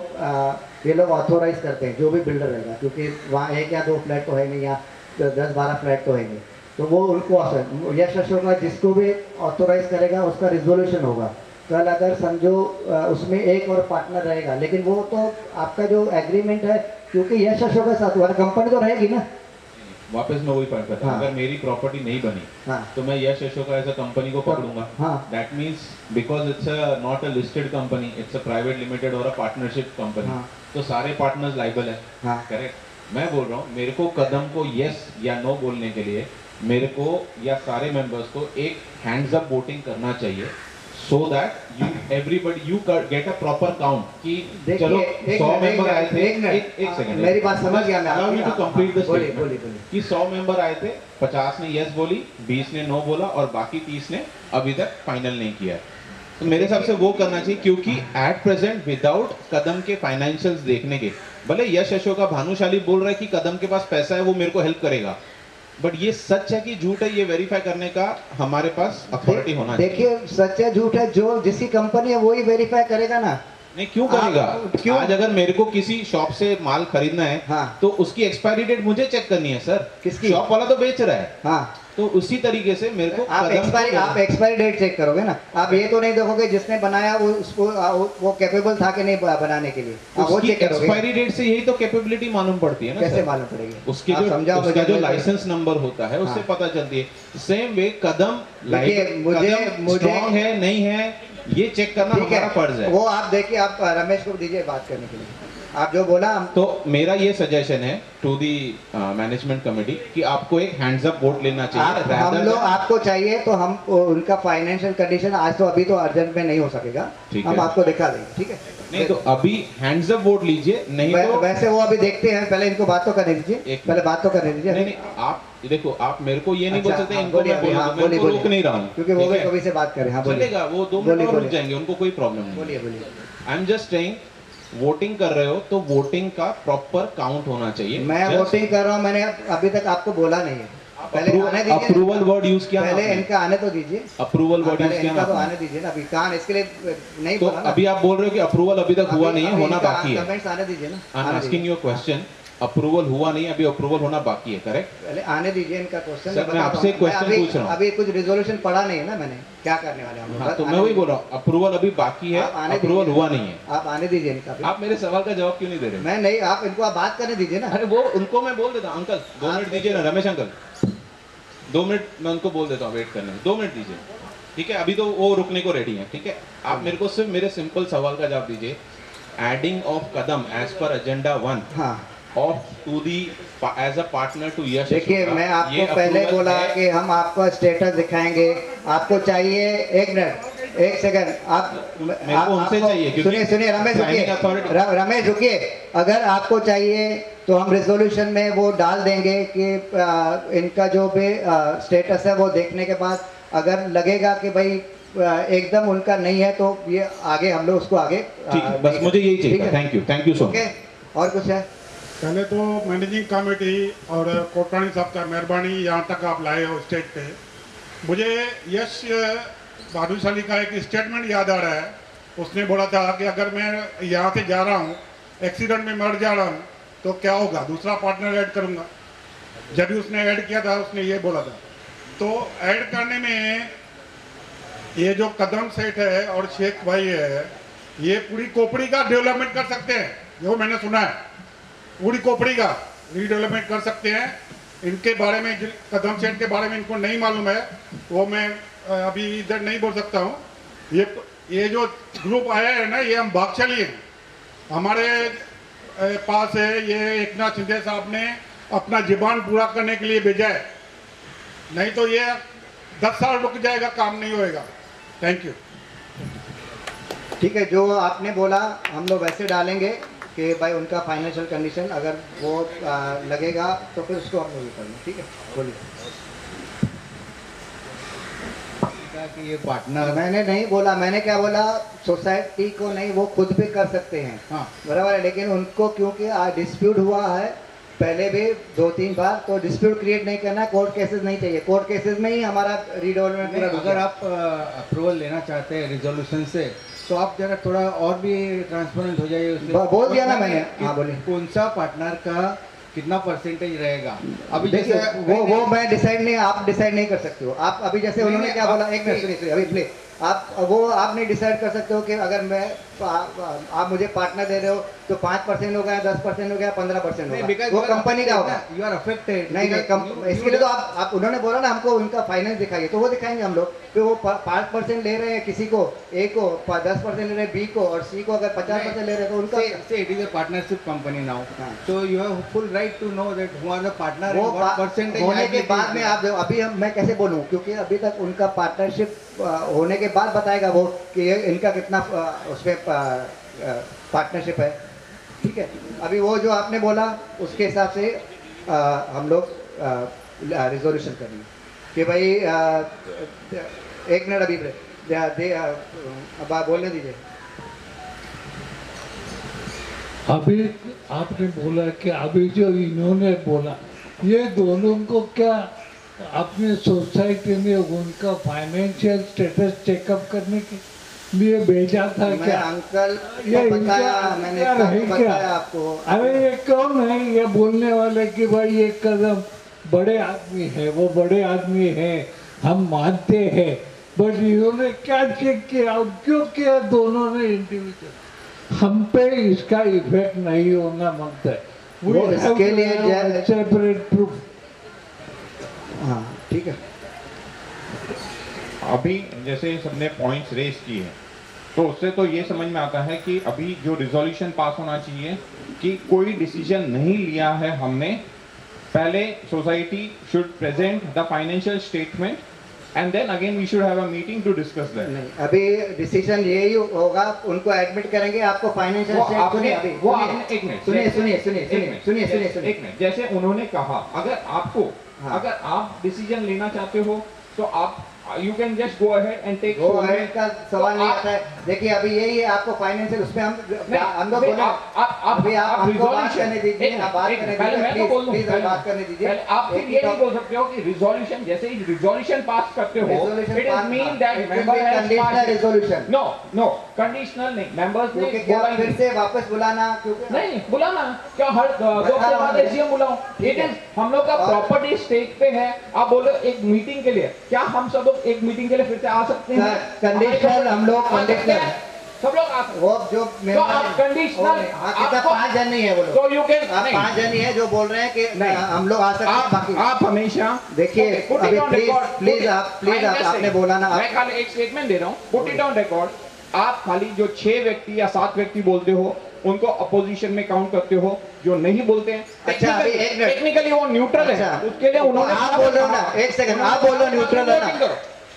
ये लोग ऑथोराइज करते हैं, जो भी बिल्डर रहेगा, क्योंकि वहाँ 1 या 2 फ्लैट तो है नहीं, या 10-12 फ्लैट तो है नहीं, तो वो उनको यश अशोका जिसको भी ऑथोराइज करेगा उसका रिजोल्यूशन होगा। कल अगर समझो उसमें एक और पार्टनर रहेगा, लेकिन वो तो आपका जो एग्रीमेंट है, क्योंकि यश अशोका के साथ वाला कंपनी तो रहेगी ना। वापस मैं वही पॉइंट करता हूँ, हाँ। अगर मेरी प्रॉपर्टी नहीं बनी हाँ। तो मैं यश अशोका एज अ कंपनी को पकड़ूंगा। हाँ। That means because it's not a listed company, it's a private limited और अ पार्टनरशिप कंपनी, हाँ। तो सारे पार्टनर्स लाइबल है। हाँ। करेक्ट। मैं बोल रहा हूँ मेरे को कदम को यस या नो बोलने के लिए मेरे को या सारे मेंबर्स को एक हैंड्स अप वोटिंग करना चाहिए, so that you everybody you get a proper count कि चलो 100 मेंबर आए थे। एक सेकंड, मेरी बात समझ गया मैं। Allow me to complete the बोलिए statement. बोलिए। कि 100 मेंबर आए थे, 50 ने यस बोली, 20 ने नो बोला और बाकी 30 ने अभी तक फाइनल नहीं किया। तो मेरे हिसाब से वो करना चाहिए, क्योंकि एट प्रेजेंट विदाउट कदम के फाइनेंशियल्स देखने के, भले यश अशोका भानुशाली बोल रहा है कि कदम के पास पैसा है वो मेरे को हेल्प करेगा, बट ये सच है कि झूठ है ये वेरीफाई करने का हमारे पास अथॉरिटी होना चाहिए। देखिए सच है झूठ है, जो जिसकी कंपनी है वही वेरीफाई करेगा ना। नहीं क्यों करेगा? क्यों? आज अगर मेरे को किसी शॉप से माल खरीदना है, हाँ। तो उसकी एक्सपायरी डेट मुझे चेक करनी है सर। किसकी? शॉप वाला तो बेच रहा है। हाँ। तो उसी तरीके से मेरे को आप एक्सपायरी डेट चेक करोगे ना। आप ये तो नहीं देखोगे जिसने बनाया वो उसको वो कैपेबल था कि नहीं बनाने के लिए, आप वो चेक करोगे। एक्सपायरी डेट से यही तो कैपेबिलिटी मालूम पड़ती है ना। कैसे मालूम पड़ेगी? उसके आप जो समझाओ उसका मुझे। जो लाइसेंस नंबर होता है उससे हाँ। पता चलती है। सेम वे कदम मुझे स्ट्रॉन्ग है नहीं है ये चेक करना ठीक हमारा फर्ज है। वो आप देखिए, आप रमेश को दीजिए बात करने के लिए। आप जो बोला तो मेरा ये सजेशन है टू दी मैनेजमेंट कमेटी कि आपको एक हैंड्स अप वोट लेना चाहिए। हम लोग आपको चाहिए तो हम उनका फाइनेंशियल कंडीशन आज तो अभी तो अर्जेंट में नहीं हो सकेगा, हम आपको दिखा देंगे। ठीक है, नहीं तो अभी हैंड्स अप वोट लीजिए, नहीं तो वैसे वो अभी देखते हैं, पहले इनको बात तो करने दीजिए, पहले बात तो करने दीजिए। नहीं आप देखो, आप मेरे को ये नहीं बोल सकते हाँ, इनको मैं बोल रोक नहीं रहा हूँ, क्योंकि वो भी कभी से बात करें। हाँ चलेगा, वो 2 मिनट और रुक जाएंगे, उनको कोई प्रॉब्लम नहीं। बोलिए बोलिए। I am just saying voting कर रहे हो तो वोटिंग का प्रॉपर काउंट होना चाहिए। मैं वोटिंग कर रहा हूँ, मैंने अभी तक आपको बोला नहीं है। पहले आने दीजिए, अप्रूवल वर्ड यूज किया, पहले इनका आने तो दीजिए। अप्रूवल वर्ड यूज किया इनका तो आने दीजिए ना, अभी कहाँ इसके लिए नहीं तो बोला ना। अभी आप बोल रहे हो कि अप्रूवल अभी तक हुआ नहीं है, होना बाकी है। कमेंट्स आने दीजिए ना। I am asking your question, approval हुआ नहीं, अभी अप्रूवल होना बाकी है, करेक्ट? पहले आने दीजिए इनका क्वेश्चन। सर मैं आपसे एक क्वेश्चन पूछ रहा हूँ। अभी कुछ रिजोल्यूशन पढ़ा नहीं है ना मैंने, क्या करने वाले हम लोग। हाँ, तो मैं वही बोल रहा हूँ, अप्रूवल अभी बाकी है, अप्रूवल हुआ नहीं है। आप आने दीजिए इनका। आप मेरे सवाल का जवाब क्यों नहीं दे रहे? मैं नहीं, आप इनको आप बात करने दीजिए ना। अरे वो उनको मैं बोल देता हूँ, अंकल 2 मिनट दीजिए ना, रमेश अंकल 2 मिनट मैं उनको बोल देता हूँ वेट करने में, 2 मिनट दीजिए। ठीक है, अभी तो वो रुकने को रेडी है। ठीक है, आप मेरे को सिर्फ मेरे सिंपल सवाल का जवाब दीजिए। Adding of Kadam as per agenda 1 of to the as a partner to Yash. देखिए मैं आपको पहले बोला कि हम आपको स्टेटस दिखाएंगे, आपको चाहिए। एक मिनट, एक सेकंड, आप उनसे चाहिए। सुनिए रमेश रुकिए, रमेश रुकिए। अगर आपको चाहिए तो हम रेजोल्यूशन में वो डाल देंगे कि इनका जो भी स्टेटस है वो देखने के बाद अगर लगेगा कि भाई एकदम उनका नहीं है तो ये आगे हम लोग उसको आगे। ठीक है, बस मुझे यही चाहिए। Thank you so much. और कुछ है? पहले तो मैनेजिंग कमेटी और कोटानी साहब का मेहरबानी, यहाँ तक आप लाए हो स्टेज पे। मुझे यश भानुशाली का एक स्टेटमेंट याद आ रहा है। उसने बोला था कि अगर मैं यहाँ से जा रहा हूँ, एक्सीडेंट में मर जा रहा हूँ तो क्या होगा, दूसरा पार्टनर ऐड करूँगा। जब भी उसने ऐड किया था उसने ये बोला था। तो ऐड करने में ये जो कदम सेठ है और शेख भाई है, ये पूरी कोपड़ी का डेवलपमेंट कर सकते हैं, जो मैंने सुना है। पूरी कोपड़ी का रीडेवलपमेंट कर सकते हैं। इनके बारे में, कदम सेठ के बारे में इनको नहीं मालूम है, वो मैं अभी इधर नहीं बोल सकता हूँ। ये जो ग्रुप आया है ना, ये हम भागशाली हैं। हमारे पास है ये एकनाथ शिंदे साहब ने अपना जीवन पूरा करने के लिए भेजा है, नहीं तो ये 10 साल रुक जाएगा, काम नहीं होएगा। Thank you. ठीक है, जो आपने बोला हम लोग वैसे डालेंगे कि भाई उनका फाइनेंशियल कंडीशन अगर वो लगेगा तो फिर उसको हम लोग करेंगे। ठीक है, बोलिए। कि ये पार्टनर, मैंने नहीं बोला, मैंने क्या बोला, सोसाइटी को नहीं, वो खुद भी कर सकते हैं। हाँ बराबर है, लेकिन उनको क्योंकि डिस्प्यूट हुआ है पहले भी 2-3 बार, तो डिस्प्यूट क्रिएट नहीं करना, कोर्ट केसेस नहीं चाहिए। कोर्ट केसेस में ही हमारा रीडेवलपमेंट पूरा। अगर आप अप्रूवल लेना चाहते हैं रिजोल्यूशन से, तो आप जरा थोड़ा और भी ट्रांसपेरेंट हो जाइए उसमें। बोल दिया ना मैंने। हाँ बोलिए। कौन सा पार्टनर का कितना परसेंटेज रहेगा अभी? देखिए जैसे वो मैं डिसाइड नहीं, आप डिसाइड नहीं कर सकते हो। आप अभी जैसे उन्होंने क्या बोला, एक मिनट सुनिए अभी प्लीज, आप नहीं डिसाइड कर सकते हो कि अगर मैं आप मुझे पार्टनर दे रहे हो तो 5% होगा, 10% हो गया, 15% होगा, वो कंपनी का होगा। You are affected. नहीं इसके लिए तो आप उन्होंने बोला ना हमको उनका फाइनेंस दिखाइए, तो वो दिखाएंगे हम लोग। फिर वो 5% ले रहे हैं किसी को, ए को 10% ले रहे हैं, बी को, और सी को अगर 50% ले रहे हैं तो उनका it is a partnership company now, so you have full right to know that who are the partner, वो व्हाट परसेंटेज होने के बाद में आप अभी मैं कैसे बोलूँ, क्योंकि अभी तक उनका पार्टनरशिप होने के बाद बताएगा वो कि इनका कितना उसमें पार्टनरशिप है। ठीक है, अभी वो जो आपने बोला उसके हिसाब से हम लोग रिजोल्यूशन करेंगे कि भाई एक मिनट अभी अब आप बोलने दीजिए। अभी आपने बोला कि अभी जो इन्होंने बोला, ये दोनों को क्या अपने सोसाइटी में उनका फाइनेंशियल स्टेटस चेकअप करने के लिए भेजा था क्या? अंकल ये बताया, मैंने बताया आपको। अरे ये कौन है ये बोलने वाले कि भाई ये कदम बड़े आदमी है, वो बड़े आदमी है, हम मानते हैं, बट इन्होंने क्या चेक किया और क्यों किया दोनों ने इंडिविजुअल? हम पे इसका इफेक्ट नहीं होना मांगता है, वो इसके लिए सेपरेट प्रूफ। हाँ ठीक है, अभी जैसे सबने पॉइंट्स रेज किए हैं तो उससे तो ये समझ में आता है कि अभी जो रिजोल्यूशन पास होना चाहिए कि कोई डिसीजन नहीं लिया है हमने, पहले society should present the financial statement and then again we should have a meeting to discuss that. नहीं, अभी डिसीजन यही होगा, उनको एडमिट करेंगे, आपको फाइनेंशियल सुनिए, जैसे उन्होंने कहा अगर आपको अगर आप डिसीजन लेना चाहते हो तो आप you can just go ahead and take. Go ahead का सवाल नहीं आता है। देखिए अभी यही है, आपको फाइनेंशियल उस पे हम लोग बोले अभी आप हमको बात करने दीजिए, आप बात करने दीजिए, प्लीज बात करने दीजिए। आप ये नहीं बोल सकते हो कि रिजोल्यूशन जैसे ही रिजोल्यूशन पास करते हो it is mean that member has conditional resolution. No conditional नहीं, मेंबर्स ने बोला फिर से वापस बुलाना, क्योंकि नहीं बुलाना क्या हर 2 हफ्ते बाद एसडीएम बुलाऊं? इट इज हम लोग का प्रॉपर्टी स्टेक पे है, आप बोलो एक मीटिंग के लिए, क्या हम सब एक मीटिंग के लिए फिर से आ सकते हैं? कंडीशनल हम लोग कंडीशनल सब लोग आ सकते हैं। वो जो तो आप कंडीशनल कितना 5 जन नहीं है, बोलो तो यू कैन आप 5 जन ही है जो बोल रहे हैं कि हम लोग आ सकते हैं। बाकी आप हमेशा देखिए अभी प्लीज आपने बोला ना, मैं खाली एक स्टेटमेंट दे रहा हूँ, पुट इट ऑन रिकॉर्ड। आप खाली जो 6 व्यक्ति या 7 व्यक्ति बोलते हो उनको अपोजिशन में काउंट करते हो, जो नहीं बोलते हैं अच्छा अभी एक मिनट, टेक्निकली वो न्यूट्रल है, उसके लिए उन्होंने आप बोल रहे हो ना, एक सेकंड आप बोल रहे हो न्यूट्रल है ना,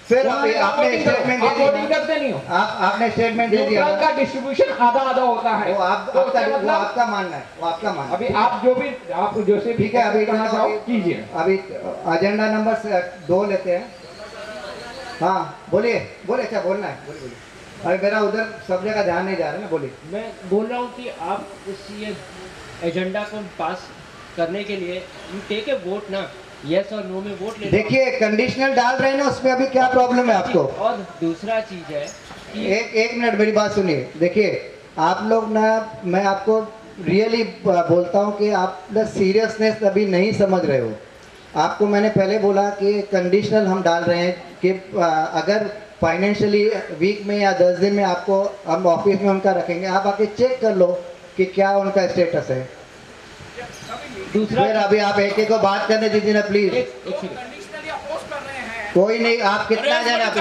फिर आपने स्टेटमेंट दे दिया, वोटिंग करते नहीं हो, आपने स्टेटमेंट दे दिया, न्यूट्रल का डिस्ट्रीब्यूशन आधा आधा होता है, वो आपका मानना है, वो आपका मानना। अभी आप जो भी आप जैसे ठीक है, अभी करना चाहो कीजिए। अभी एजेंडा नंबर 2 लेते हैं। हाँ बोलिए, अच्छा बोलना है, बोलिए। अरे मेरा उधर सब जगह ध्यान नहीं जा रहा ना, बोलिए। मैं बोल रहा हूँ कि आप इस ये एजेंडा को पास करने के लिए यू टेक ए वोट ना, यस और नो में वोट ले। देखिए कंडीशनल डाल रहे हैं ना, उसमें अभी क्या प्रॉब्लम है आपको? और दूसरा चीज है कि एक मिनट मेरी बात सुनिए। देखिए आप लोग ना, मैं आपको रियली बोलता हूँ कि आप सीरियसनेस अभी नहीं समझ रहे हो। आपको मैंने पहले बोला कि कंडीशनल हम डाल रहे हैं कि अगर फाइनेंशियली वीक में या 10 दिन में आपको हम ऑफिस में उनका रखेंगे, आप आके चेक कर लो कि क्या उनका स्टेटस है। दूसरा फिर अभी आप एक को बात करने दीजिए ना प्लीज। कोई नहीं, आप कितना जन अभी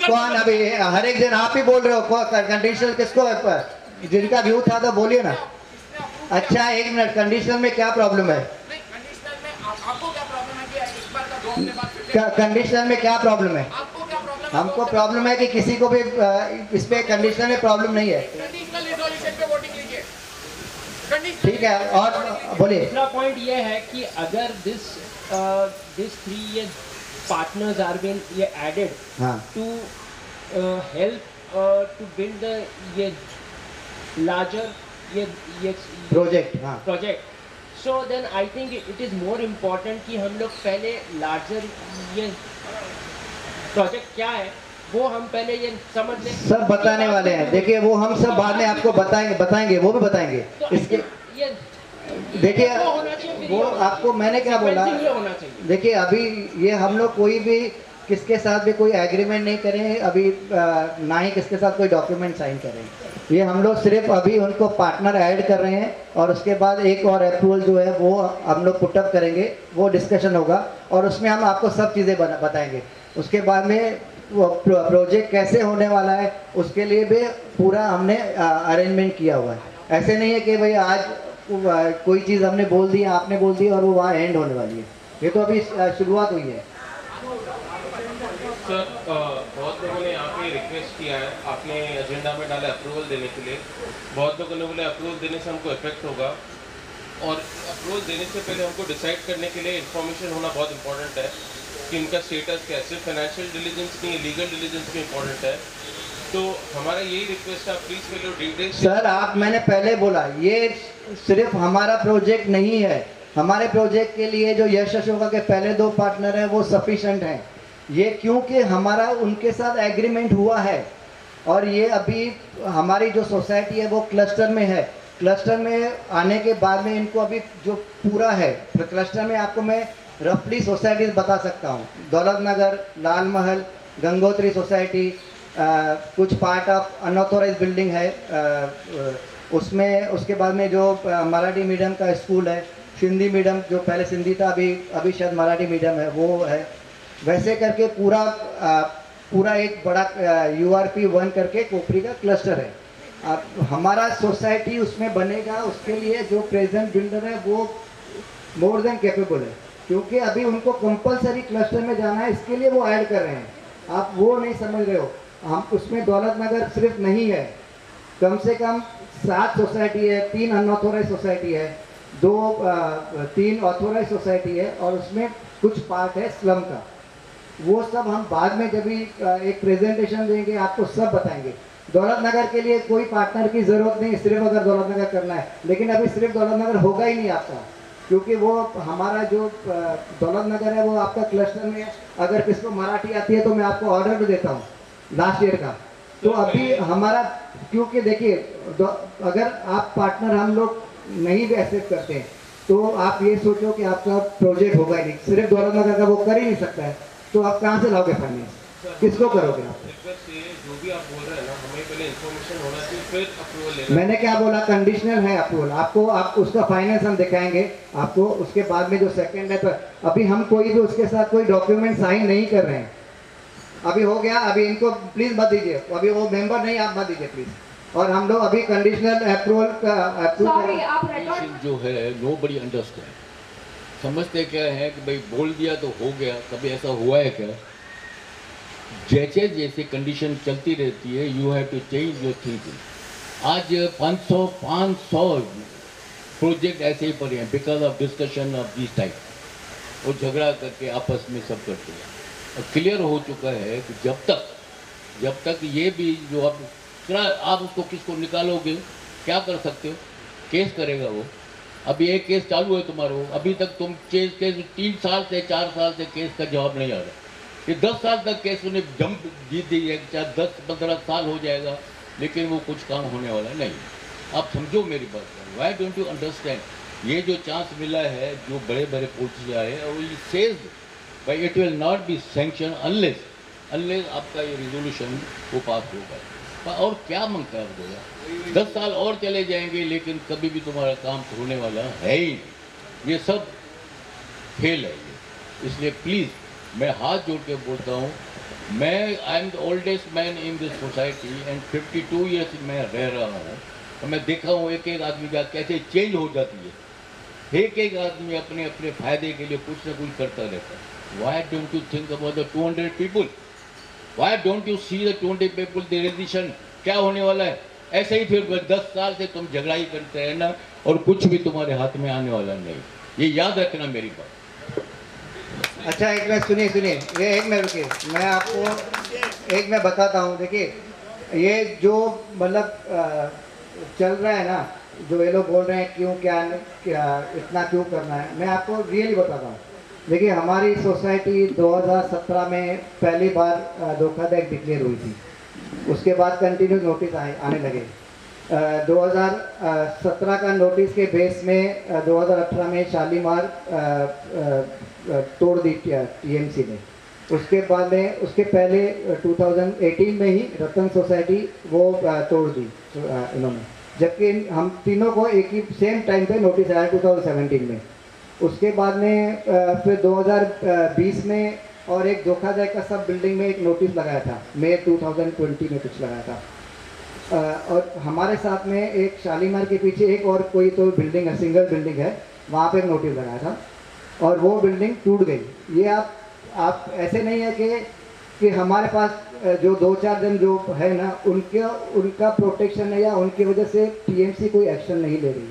कौन अभी हर एक दिन आप ही बोल रहे हो, कंडीशनल किसको है? जिनका व्यू था तो बोलिए ना। अच्छा एक मिनट, कंडीशनल में क्या प्रॉब्लम है? कंडीशनल में क्या प्रॉब्लम है? हमको प्रॉब्लम है कि किसी को भी इस पे कंडीशनल में प्रॉब्लम नहीं है। ठीक है, और बोलिए। दूसरा पॉइंट ये है कि अगर this 3 year partners are been ये added to help to build the ये larger ये project, so then I think it is more important कि हम लोग पहले larger ये प्रोजेक्ट क्या है वो हम पहले ये समझ लें। सब बताने वाले हैं, देखिए वो हम सब बाद में आपको बताएंगे वो भी बताएंगे। तो इसके ये देखिए वो आपको मैंने क्या बोला, देखिए अभी ये हम लोग कोई भी किसके साथ भी कोई एग्रीमेंट नहीं करें अभी, ना ही किसके साथ कोई डॉक्यूमेंट साइन करें। ये हम लोग सिर्फ अभी उनको पार्टनर ऐड कर रहे हैं और उसके बाद एक और अप्रूवल जो है वो हम लोग पुटअप करेंगे, वो डिस्कशन होगा और उसमें हम आपको सब चीज़ें बताएंगे। उसके बाद में वो प्रोजेक्ट कैसे होने वाला है उसके लिए भी पूरा हमने अरेंजमेंट किया हुआ है। ऐसे नहीं है कि भाई आज कोई चीज़ हमने बोल दी, आपने बोल दी और वो वहाँ एंड होने वाली है। ये तो अभी शुरुआत हुई है। सर बहुत लोगों ने यहाँ पे रिक्वेस्ट किया है, आपने एजेंडा में डाला अप्रूवल देने के लिए। बहुत लोगों ने बोले अप्रूवल देने से हमको इफेक्ट होगा, और अप्रूवल देने से पहले हमको डिसाइड करने के लिए इन्फॉर्मेशन होना बहुत इंपॉर्टेंट है कि इनका स्टेटस क्या है। सिर्फ फाइनेंशियल डिलीजेंस नहीं, लीगल डिलीजेंस भी इंपॉर्टेंट है। तो हमारा यही रिक्वेस्ट है, प्लीज पहले डिटेल्स। सर आप, मैंने पहले बोला ये सिर्फ हमारा प्रोजेक्ट नहीं है, हमारे प्रोजेक्ट के लिए जो यश अशोका के पहले 2 पार्टनर हैं वो सफिशेंट हैं। ये क्योंकि हमारा उनके साथ एग्रीमेंट हुआ है और ये अभी हमारी जो सोसाइटी है वो क्लस्टर में है। क्लस्टर में आने के बाद में इनको अभी जो पूरा है क्लस्टर में, आपको मैं रफली सोसाइटीज़ बता सकता हूँ। दौलत नगर, लाल महल, गंगोत्री सोसाइटी, कुछ पार्ट ऑफ अनऑथोराइज बिल्डिंग है उसमें। उसके बाद में जो मराठी मीडियम का स्कूल है, सिंधी मीडियम जो पहले सिंधी था अभी शायद मराठी मीडियम है वो है। वैसे करके पूरा एक बड़ा URP 1 करके कोपरी का क्लस्टर है। अब हमारा सोसाइटी उसमें बनेगा, उसके लिए जो प्रेजेंट बिल्डर है वो मोर देन कैपेबल है, क्योंकि अभी उनको कंपलसरी क्लस्टर में जाना है, इसके लिए वो ऐड कर रहे हैं। आप वो नहीं समझ रहे हो, हम उसमें दौलत नगर सिर्फ नहीं है, कम से कम 7 सोसाइटी है, 3 अनऑथोराइज सोसाइटी है, 3 ऑथोराइज सोसाइटी है और उसमें कुछ पार्ट है स्लम का। वो सब हम बाद में जब भी एक प्रेजेंटेशन देंगे आपको सब बताएंगे। दौलत नगर के लिए कोई पार्टनर की ज़रूरत नहीं, सिर्फ अगर दौलत नगर करना है, लेकिन अभी सिर्फ दौलत नगर होगा ही नहीं आपका, क्योंकि वो हमारा जो दौलत नगर है वो आपका क्लस्टर में है। अगर किसको मराठी आती है तो मैं आपको ऑर्डर भी देता हूँ लास्ट ईयर का। तो अभी हमारा, क्योंकि देखिए अगर आप पार्टनर हम लोग नहीं भी एक्सेप्ट करते हैं तो आप ये सोचो कि आपका प्रोजेक्ट होगा ही नहीं। सिर्फ दौलत नगर का वो कर ही नहीं सकता है, तो आप कहाँ से लाओगे फाइनेंस, किसको करोगे आप? जो भी आप बोल रहे हैं ना, हमें पहले इन्फॉर्मेशन होना चाहिए, फिर अप्रूवल लेना। मैंने क्या बोला, कंडीशनल है अप्रूवल। आप उसका फाइनेंस हम दिखाएंगे आपको, उसके बाद में जो सेकंड है। तो अभी हम कोई भी उसके साथ कोई डॉक्यूमेंट साइन नहीं कर रहे हैं। अभी हो गया, अभी इनको प्लीज मत दीजिए, अभी वो मेंबर नहीं, आप मत दीजिए प्लीज। और हम लोग अभी कंडीशनल अप्रूवल का जो है नो बडी अंडरस्टैंड, समझते क्या है कि भाई बोल दिया तो हो गया। कभी ऐसा हुआ है क्या? जैसे जैसे कंडीशन चलती रहती है, you have to change your thinking. आज 500 प्रोजेक्ट ऐसे ही पड़े हैं because of discussion of this type. वो झगड़ा करके आपस में सब करते हैं। और क्लियर हो चुका है कि जब तक ये भी जो आप उसको किसको निकालोगे, क्या कर सकते हो? केस करेगा वो। अभी एक केस चालू है तुम्हारा, अभी तक तुम केस 3 साल से 4 साल से केस का जवाब नहीं आ रहा। ये 10 साल तक केस उन्हें जंप जीत दी है, चाहे 10-15 साल हो जाएगा, लेकिन वो कुछ काम होने वाला नहीं। आप समझो मेरी बात। Why don't you understand? ये जो चांस मिला है, जो बड़े बड़े पोलिटिशियन आए, और ये सेज भाई it will not be sanction unless आपका ये रिजोल्यूशन वो पास होगा। और क्या मांगता है आपको? 10 साल और चले जाएंगे, लेकिन कभी भी तुम्हारा काम होने वाला है ही नहीं। ये सब फेल है ये। इसलिए प्लीज़ मैं हाथ जोड़ के बोलता हूँ, मैं I am the oldest man in this society and 52 years मैं रह रहा हूँ, और मैं देखा हूँ एक आदमी का कैसे चेंज हो जाती है। एक आदमी अपने फ़ायदे के लिए कुछ ना कुछ करता रहता है। Why don't you think about the 200 people? Why don't you see the 20 people the decision? क्या होने वाला है? ऐसे ही फिर 10 साल से तुम झगड़ा ही करते रहना और कुछ भी तुम्हारे हाथ में आने वाला नहीं। ये याद रखना मेरी बात। अच्छा एक मिनट सुनिए सुनिए, ये एक मिनट रुकिए, मैं आपको एक मैं बताता हूँ। देखिए ये जो मतलब चल रहा है ना, जो ये लोग बोल रहे हैं क्यों क्या इतना क्यों करना है, मैं आपको रियली बताता हूँ। देखिए हमारी सोसाइटी 2017 में पहली बार धोखाधड़ी डिक्लेयर हुई थी, उसके बाद कंटिन्यू नोटिस आने लगे। 2017 का नोटिस के बेस में 2018 में शालीमार तोड़ दी टीएमसी ने। उसके बाद में उसके पहले 2018 में ही रतन सोसाइटी वो तोड़ दी इन्होंने, जबकि हम तीनों को एक ही सेम टाइम पे नोटिस आया 2017 में। उसके बाद में फिर 2020 में और एक धोखाधड़ी का सब बिल्डिंग में एक नोटिस लगाया था, मई 2020 में कुछ लगाया था। और हमारे साथ में एक शालीमार के पीछे एक और कोई तो बिल्डिंग है, सिंगल बिल्डिंग है, वहाँ पे एक नोटिस लगाया था और वो बिल्डिंग टूट गई। ये आप ऐसे नहीं है कि हमारे पास जो 2-4 जन जो है ना उनका प्रोटेक्शन है या उनकी वजह से टीएमसी कोई एक्शन नहीं ले रही है।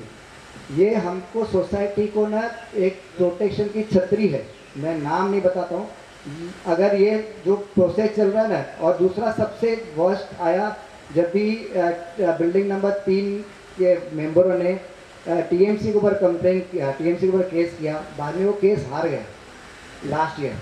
ये हमको सोसाइटी को ना एक प्रोटेक्शन की छतरी है, मैं नाम नहीं बताता हूँ। अगर ये जो प्रोसेस चल रहा है ना, और दूसरा सबसे वर्स्ट आया जब भी बिल्डिंग नंबर 3 के मेंबरों ने टीएमसी के ऊपर कंप्लेन किया, टीएमसी के ऊपर केस किया, बाद में वो केस हार गए लास्ट ईयर।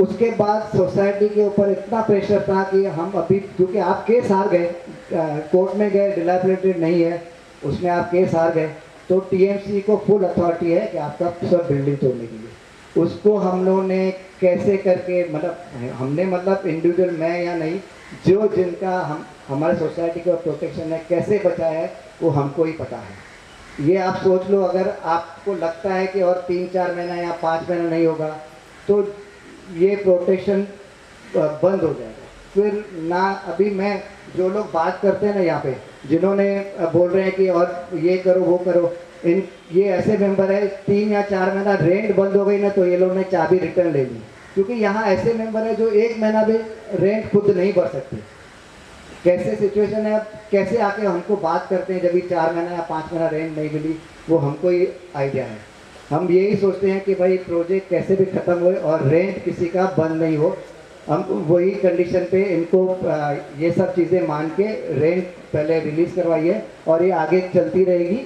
उसके बाद सोसाइटी के ऊपर इतना प्रेशर था कि हम अभी, क्योंकि आप केस हार गए, कोर्ट में गए, डिलैपिडेटेड नहीं है, उसमें आप केस हार गए, तो टीएमसी को फुल अथॉरिटी है कि आपका सब बिल्डिंग तोड़ने के लिए। उसको हम लोगों ने कैसे करके हमने इंडिविजुअल मैं या नहीं, जो जिनका हमारे सोसाइटी का प्रोटेक्शन है कैसे बचाया है वो हमको ही पता है। ये आप सोच लो, अगर आपको लगता है कि और 3-4 महीना या 5 महीना नहीं होगा तो ये प्रोटेक्शन बंद हो जाएगा। फिर ना अभी मैं जो लोग बात करते हैं ना यहाँ पे, जिन्होंने बोल रहे हैं कि और ये करो वो करो, ये ऐसे मेंबर है 3 या 4 महीना रेंट बंद हो गई ना तो ये लोग ने चाबी रिटर्न ले ली, क्योंकि यहाँ ऐसे मेंबर है जो 1 महीना भी रेंट खुद नहीं भर सकते। कैसे सिचुएशन है, कैसे आके हमको बात करते हैं जब भी 4 महीना या 5 महीना रेंट नहीं मिली, वो हमको ही आइडिया है। हम यही सोचते हैं कि भाई प्रोजेक्ट कैसे भी ख़त्म हो और रेंट किसी का बंद नहीं हो। हम वही कंडीशन पे इनको ये सब चीज़ें मान के रेंट पहले रिलीज़ करवाइए और ये आगे चलती रहेगी।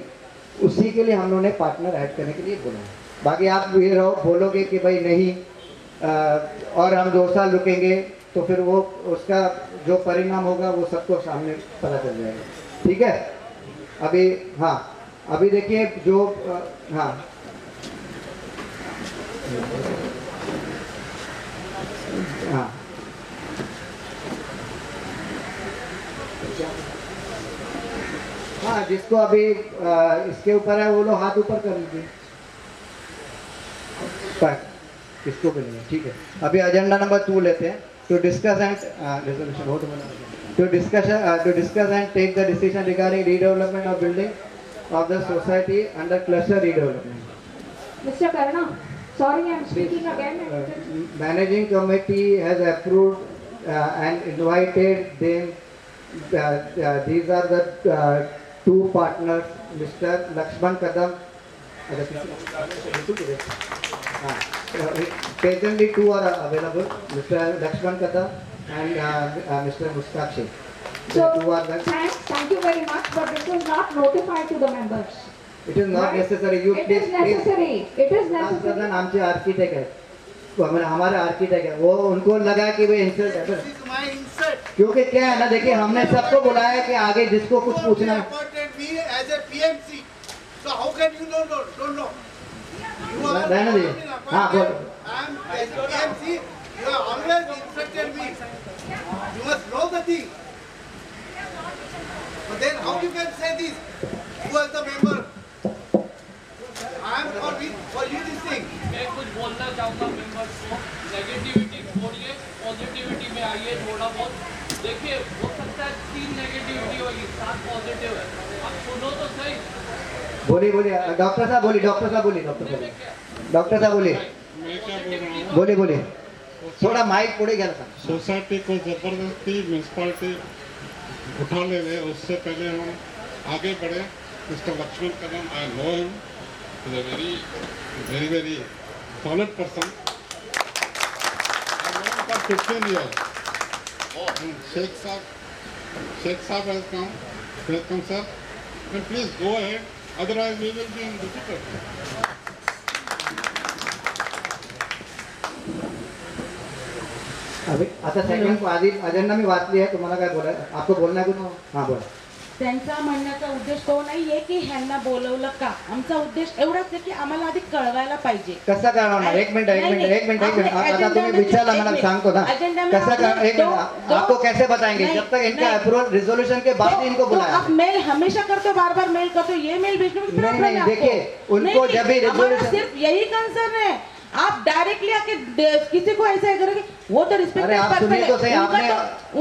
उसी के लिए हम लोगों ने पार्टनर ऐड करने के लिए बोला है। बाकी आप ये बोलोगे कि भाई नहीं और हम 2 साल रुकेंगे तो फिर वो उसका जो परिणाम होगा वो सबको सामने पता चल जाएगा। ठीक है, अभी हाँ, अभी देखिए जो हाँ हाँ हाँ, जिसको अभी इसके ऊपर है वो लोग हाथ ऊपर कर लीजिए, किसको भी नहीं है। ठीक है, अभी एजेंडा नंबर 2 लेते हैं। To discuss and resolution to discuss and take the decision regarding redevelopment of building of the society under cluster redevelopment. Mr. Karna, sorry, I am speaking again. Managing committee has approved and invited them. These are the 2 partners, Mr. Lakshman Kadam. Presently 2 are available, Mr. Lakshman Kadam and Mr. Mustaq Sheikh. So, thank you very much, but this was not notified to the members. It is not necessary. You it is necessary. It is necessary. आमचे architect है, हमारे architect है, वो उनको लगा कि वे insult है, क्योंकि क्या है ना, देखिए हमने सबको बुलाया कि आगे जिसको कुछ पूछना है। रहने दीजिए, हाँ बोलो। You have always instructed me. You must know the thing. But then how you can say this? Who is the member? I am for you this thing. मैं कुछ बोलना चाहूँगा मेंबर्स को, नेगेटिविटी छोड़िए, पॉजिटिविटी में आइए थोड़ा बहुत। देखिए हो सकता है 3 नेगेटिविटी होगी, 7 पॉजिटिव है, आप सुनो तो सही। बोलिए डॉक्टर साहब बोलिए, डॉक्टर साहब बोलिए। थोड़ा माइक पुढे घ्या ना. सोसाइटी को जबरदस्ती म्यूनसिपालिटी उठा ले रहे, उससे पहले हम आगे बढ़े. Mister Laxman Kadam, I know him, is a very very solid person. I know him for 15 years. Sheikh Saab has come. Welcome, sir. And please go ahead. Otherwise, we will be in difficulty. अभी आता second आधी agenda मी वाचली आहे. तुम्हाला काय बोलायचं? आपको बोलना है कुछ? हां बोला. त्यांचा म्हणण्याचा उद्देश तो नाहीये की ह्यांना बोलवलं का. आमचा उद्देश एवढाच आहे की आम्हाला आधी कळवायला पाहिजे. कसा कळवणार? एक मिनिट आता तुम्ही विचारला, मला सांगतो ना कैसा कर. एक मिनट, आपको कैसे बताएंगे जब तक इनका अप्रूवल रिजोल्यूशन के बाद इनको बुलाया. आप मेल हमेशा करते हो, बार-बार मेल करते हो, ये मेल भेजने में प्रॉब्लम है. नहीं देखिए, उनको जब भी रिजोल्यूशन, सिर्फ यही कंसर्न है. आप डायरेक्टली आके किसी को ऐसा है करोगे, वो तो रिस्पेक्ट. अरे आप सुनिए तो सही, आपने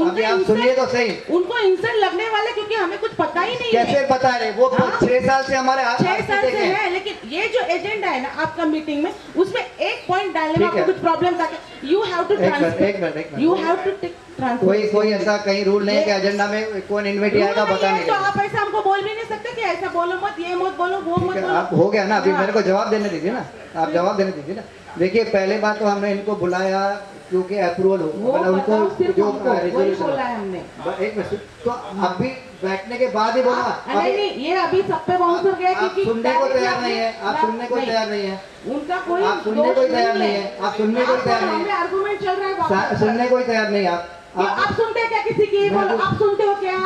अभी आप सुनिए तो सही. उनको इंसल्ट लगने वाले, क्योंकि हमें कुछ पता ही नहीं है. कैसे बता रहे? वो 6 साल से हमारे 6 साल से है. लेकिन ये जो एजेंडा है ना आपका मीटिंग में, उसमें एक पॉइंट डालने में आपको कुछ प्रॉब्लम था. You have to transfer, you have to transfer. कोई ऐसा कहीं रूल नहीं है कि एजेंडा में कौन इन्वाइट आएगा बता नहीं. तो आप ऐसा हमको बोल भी नहीं सकते कि ऐसा बोलो मत, ये मत बोलो, वो मत बोलो. आप हो गया ना. अभी मेरे को जवाब देने दीजिए ना. आप जवाब देने दीजिए ना. देखिए, पहले बात तो हमने इनको बुलाया क्योंकि अप्रूवल हो, मतलब उनको जो रिजोल्यूशन बोला है हमने. एक मिनट, तो अभी बैठने के बाद ही बोला. नहीं, ये अभी सब पे बाउंसर गया क्योंकि सुनने को तैयार नहीं है. आप सुनने को तैयार नहीं है. उनका कोई, आप सुनने को तैयार नहीं है. आप सुनने को तैयार नहीं है. आर्गुमेंट चल रहा है, सुनने को तैयार नहीं है. आप सुनते क्या किसी की? बोलो, आप सुनते हो क्या?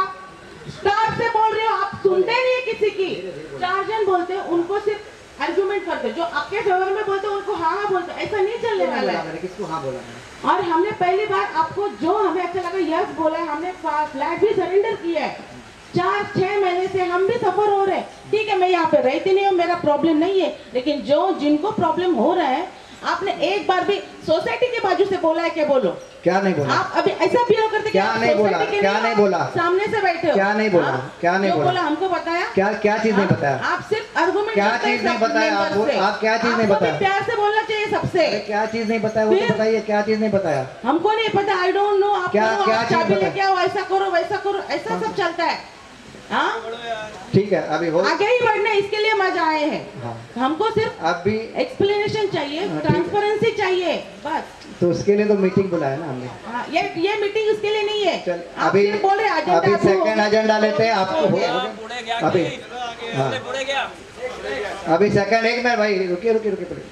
स्टार्ट से बोल रहे हो, आप सुनते नहीं है किसी की. 4 जन बोलते हैं, उनको सिर्फ आर्गुमेंट करते, जो आपके फेवर में बोलते उनको हाँ हाँ बोलते. ऐसा नहीं चलने वाला है. किसको हाँ बोला? और हमने पहली बार आपको जो हमें अच्छा लगा यस बोला है. हमने फ्लैट भी सरेंडर किया है. 4-6 महीने से हम भी सफर हो रहे हैं. ठीक है, मैं यहाँ पे रहती नहीं हूँ, मेरा प्रॉब्लम नहीं है. लेकिन जिनको प्रॉब्लम हो रहा है, आपने एक बार भी सोसाइटी के बाजू से बोला है क्या? बोलो. क्या नहीं बोला? आप अभी ऐसा बिहेव करते, क्या नहीं बोला? क्या नहीं बोला? सामने से बैठे हो. क्या नहीं बोला? क्या नहीं बोला? हमको बताया. क्या चीज नहीं बताया? आप सिर्फ आर्गुमेंट. क्या चीज नहीं बताया? आप क्या चीज नहीं बताया? प्यार से बोलना चाहिए सबसे. क्या चीज नहीं बताया वो तो बताइए. क्या चीज नहीं बताया? हमको नहीं पता. I don't know. आप क्या चीज बताया? क्या ऐसा करो वैसा करो, ऐसा सब चलता है. ठीक है, अभी हो आगे ही बढ़ना, इसके लिए मजा आए हैं. हमको सिर्फ अभी एक्सप्लेनेशन चाहिए, ट्रांसपेरेंसी चाहिए, बस. तो उसके लिए तो मीटिंग बुलाया ना हमने. ये मीटिंग उसके लिए नहीं है. अभी बोल रहे अभी सेकंड एजेंडा लेते हैं. आपको अभी अभी सेकंड. एक मिनट भाई, रुकिए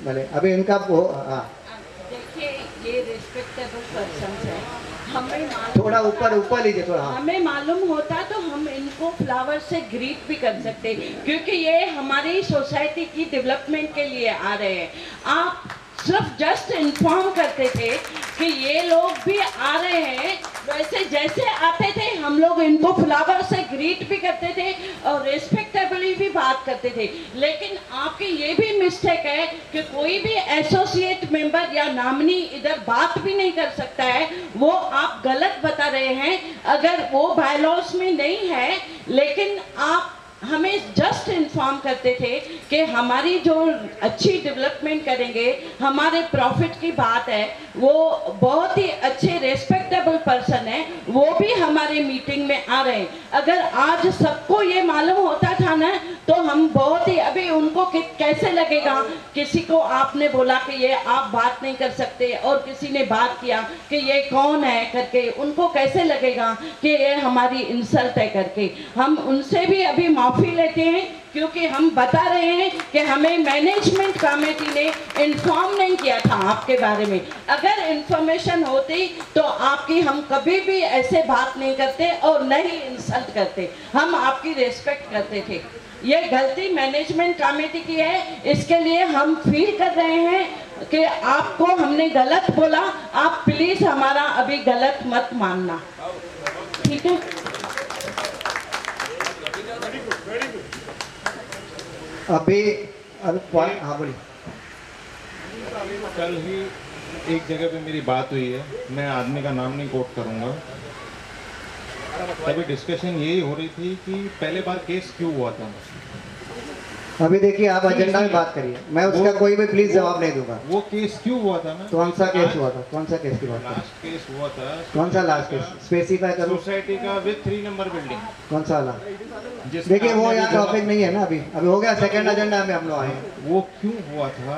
भले. अभी इनका देखिए, ये रिस्पेक्टेबल पर्सन है. हमें थोड़ा ऊपर लीजिए थोड़ा. हमें मालूम होता तो हम इनको फ्लावर से ग्रीट भी कर सकते, क्योंकि ये हमारी सोसाइटी की डेवलपमेंट के लिए आ रहे हैं. आप सिर्फ जस्ट इन्फॉर्म करते थे कि ये लोग भी आ रहे हैं. वैसे जैसे आते थे हम लोग इनको फ्लावर से ग्रीट भी करते थे और रिस्पेक्टेबली भी बात करते थे. लेकिन आपकी ये भी मिस्टेक है कि कोई भी एसोसिएट मेंबर या नामिनी इधर बात भी नहीं कर सकता है. वो आप गलत बता रहे हैं. अगर वो बायलॉज में नहीं है, लेकिन आप हमें जस्ट इन्फॉर्म करते थे कि हमारी जो अच्छी डेवलपमेंट करेंगे, हमारे प्रॉफिट की बात है. वो बहुत ही अच्छे रेस्पेक्टेबल पर्सन है, वो भी हमारे मीटिंग में आ रहे हैं. अगर आज सबको ये मालूम होता था ना, तो हम बहुत ही, अभी उनको कैसे लगेगा, किसी को आपने बोला कि ये आप बात नहीं कर सकते और किसी ने बात किया कि ये कौन है करके, उनको कैसे लगेगा कि ये हमारी इंसल्ट है करके. हम उनसे भी अभी माफी लेते हैं, क्योंकि हम बता रहे हैं कि हमें मैनेजमेंट कमेटी ने इन्फॉर्म नहीं किया था आपके बारे में. अगर इन्फॉर्मेशन होती तो आपकी हम कभी भी ऐसे बात नहीं करते और नहीं इंसल्ट करते. हम आपकी रेस्पेक्ट करते थे. ये गलती मैनेजमेंट कमेटी की है. इसके लिए हम फील कर रहे हैं कि आपको हमने गलत बोला. आप प्लीज हमारा अभी गलत मत मानना, ठीक है? अभी हाँ बोलिए. कल ही एक जगह पे मेरी बात हुई है, मैं आदमी का नाम नहीं कोट करूंगा. तभी डिस्कशन यही हो रही थी कि पहले बार केस क्यों हुआ था. अभी देखिए आप एजेंडा में बात करिए, मैं उसका कोई भी प्लीज जवाब नहीं दूंगा। वो केस क्यों हुआ था ना? कौन सा केस हुआ था? कौन सा केस की बात? लास्ट केस हुआ था। कौन सा लास्ट केस? स्पेसिफाई करो। सोसाइटी का विद 3 नंबर बिल्डिंग। कौन सा वाला? देखिए वो यहाँ टॉपिक नहीं है ना, अभी हो गया सेकंड एजेंडा में हम लोग आए हैं। वो क्यों हुआ था?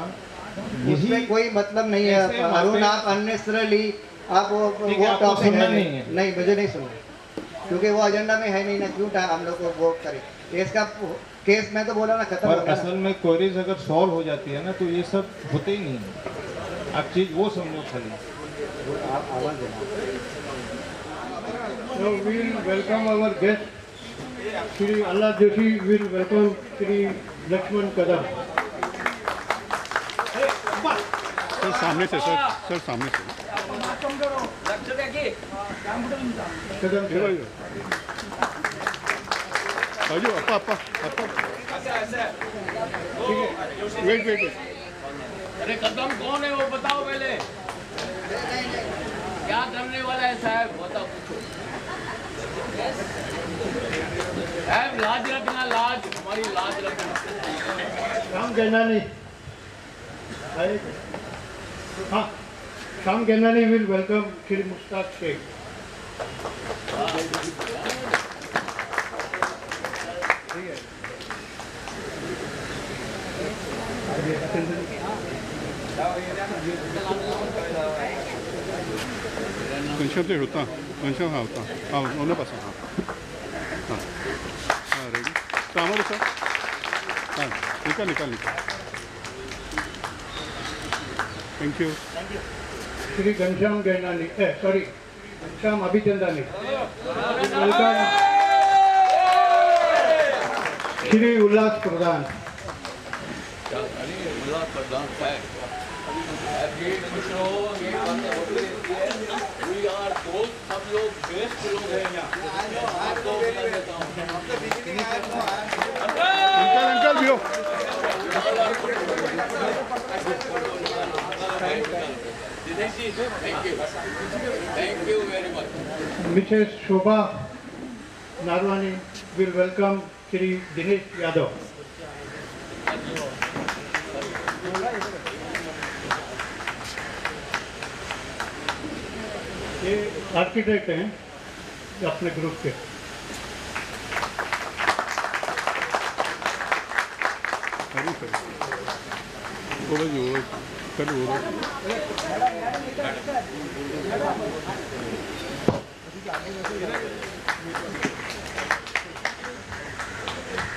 उसमें कोई मतलब नहीं है अरुण, आप अननेसेसरली आप वो टॉपिक नहीं, मुझे नहीं सुनना, क्योंकि वो एजेंडा में है नहीं ना, क्यों हम लोग को वो करें केस का। केस में तो बोला ना खत्म हो गया। असल में क्वेरीज अगर सॉल्व हो जाती है ना तो ये सब होते ही नहीं है। आप चीज वो समझो खाली। आप आवाज देना। So we will welcome our guest Shri Allah Joshi will welcome Shri Lakshman Kadam. Sir सामने से सर सामने से आजो अपा वेट अरे कदम कौन है वो बताओ पहले, क्या करने वाला है साहब बताओ। साहब लाज रखना, लाज हमारी लाज रखना। श्याम गैनानी, हाँ Shyam गैनानी will welcome Shri Mushtaq Sheikh. कंशन ते होता कंशन हाँ होता हाँ उन्होंने पास हाँ रेडी सामने सर हाँ निकाल thank you. Shri Ghanshyam Gainani, sorry Ghanshyam Abhichandani, welcome Shri Ullas Pradhan. सब लोग बेस्ट लोग हैं यहाँ। अंकल भी हो। Thank you very much. Mrs. Shobha Narwani will welcome Shri Dinesh Yadav. ये आर्किटेक्ट हैं अपने ग्रुप के।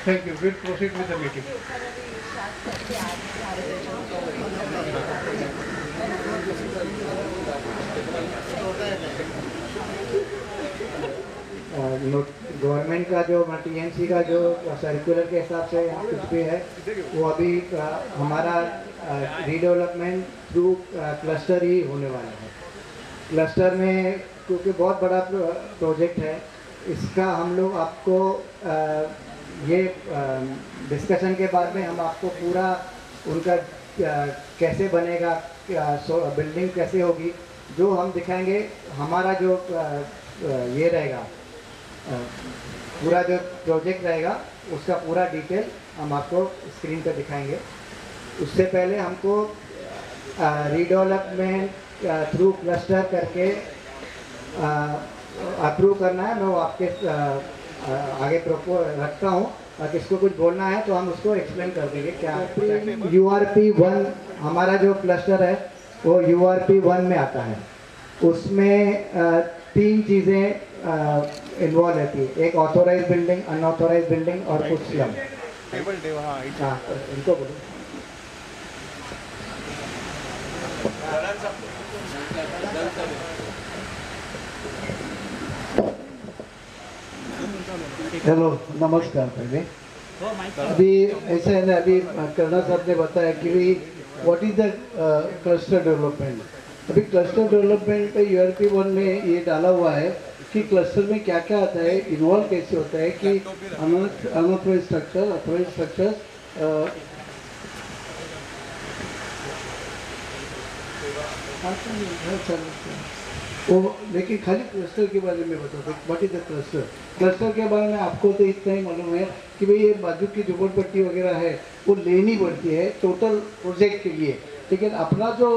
Thank you. We'll proceed with the meeting. Government का जो टीएमसी का जो सर्कुलर के हिसाब से यहाँ कुछ भी है वो अभी हमारा रीडेवलपमेंट थ्रू क्लस्टर ही होने वाला है। क्लस्टर में क्योंकि बहुत बड़ा प्रोजेक्ट है, इसका हम लोग आपको ये डिस्कशन के बाद में हम आपको पूरा उनका कैसे बनेगा, बिल्डिंग कैसे होगी, जो हम दिखाएंगे। हमारा जो ये रहेगा पूरा जो प्रोजेक्ट रहेगा उसका पूरा डिटेल हम आपको स्क्रीन पे दिखाएंगे। उससे पहले हमको रीडेवलपमेंट थ्रू क्लस्टर करके अप्रूव करना है। मैं वो आपके आगे प्रोपोज रखता हूँ और किसको कुछ बोलना है तो हम उसको एक्सप्लेन कर देंगे। क्या URP1 हमारा जो क्लस्टर है वो URP1 में आता है। उसमें 3 चीज़ें इन्वॉल्व रहती है, एक ऑथोराइज बिल्डिंग, अनऑथोराइज बिल्डिंग और कुछ स्लम। हाँ इनको बोलो। हेलो नमस्कार। पहले अभी ऐसा है ना, अभी कर्णा साहब ने बताया कि what is the cluster development. अभी क्लस्टर डेवलपमेंट पे URP1 में ये डाला हुआ है कि क्लस्टर में क्या क्या आता है, इन्वॉल्व कैसे होता है कि अनऑथराइज्ड स्ट्रक्चर, ऑथराइज्ड स्ट्रक्चर, वो लेकिन खाली क्लस्टर के बारे में बताओ, what is the cluster? Cluster के बारे में आपको तो इतना ही मालूम है कि भाई ये बाजू की झोपड़पट्टी वगैरह है वो लेनी पड़ती है टोटल प्रोजेक्ट के लिए, लेकिन अपना जो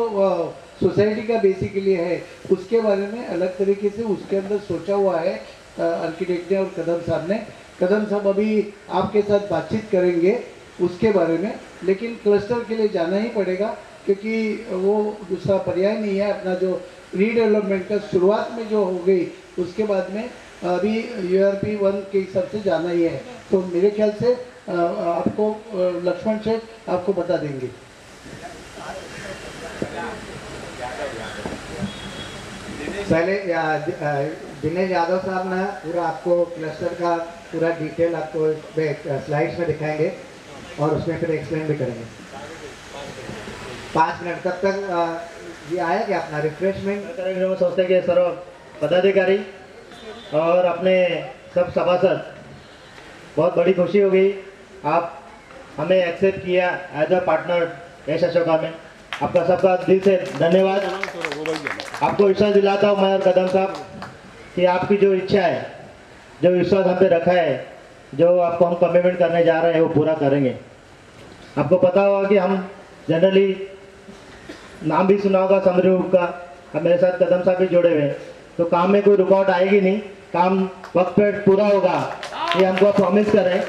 सोसाइटी का बेसिकली है उसके बारे में अलग तरीके से उसके अंदर सोचा हुआ है आर्किटेक्ट ने और कदम साहब ने। कदम साहब अभी आपके साथ बातचीत करेंगे उसके बारे में, लेकिन क्लस्टर के लिए जाना ही पड़ेगा क्योंकि वो दूसरा पर्याय नहीं है। अपना जो रीडेवलपमेंट का शुरुआत में जो हो गई उसके बाद में अभी URP 1 के हिसाब से जाना ही है। तो मेरे ख्याल से आपको लक्ष्मण शेठ आपको बता देंगे। पहले दिनेश यादव साहब ने पूरा आपको क्लस्टर का पूरा डिटेल आपको स्लाइड्स में दिखाएंगे और उसमें फिर एक्सप्लेन भी करेंगे। 5 मिनट तब तक ये आया कि अपना रिफ्रेशमेंट कार्यक्रम में सोचते कि सर्व पदाधिकारी और अपने सब सभासद, बहुत बड़ी खुशी हो गई आप हमें एक्सेप्ट किया एज अ पार्टनर यश अशोका में। आपका सबका दिल से धन्यवाद। आपको विश्वास दिलाता हूँ मैं और कदम साहब कि आपकी जो इच्छा है, जो विश्वास हम पे रखा है, जो आपको हम कमिटमेंट करने जा रहे हैं वो पूरा करेंगे। आपको पता होगा कि हम जनरली नाम भी सुना होगा समरी ग्रुप का, अब मेरे साथ कदम साहब भी जुड़े हुए हैं, तो काम में कोई रुकावट आएगी नहीं, काम वक्त पे पूरा होगा, ये हमको प्रॉमिस करें।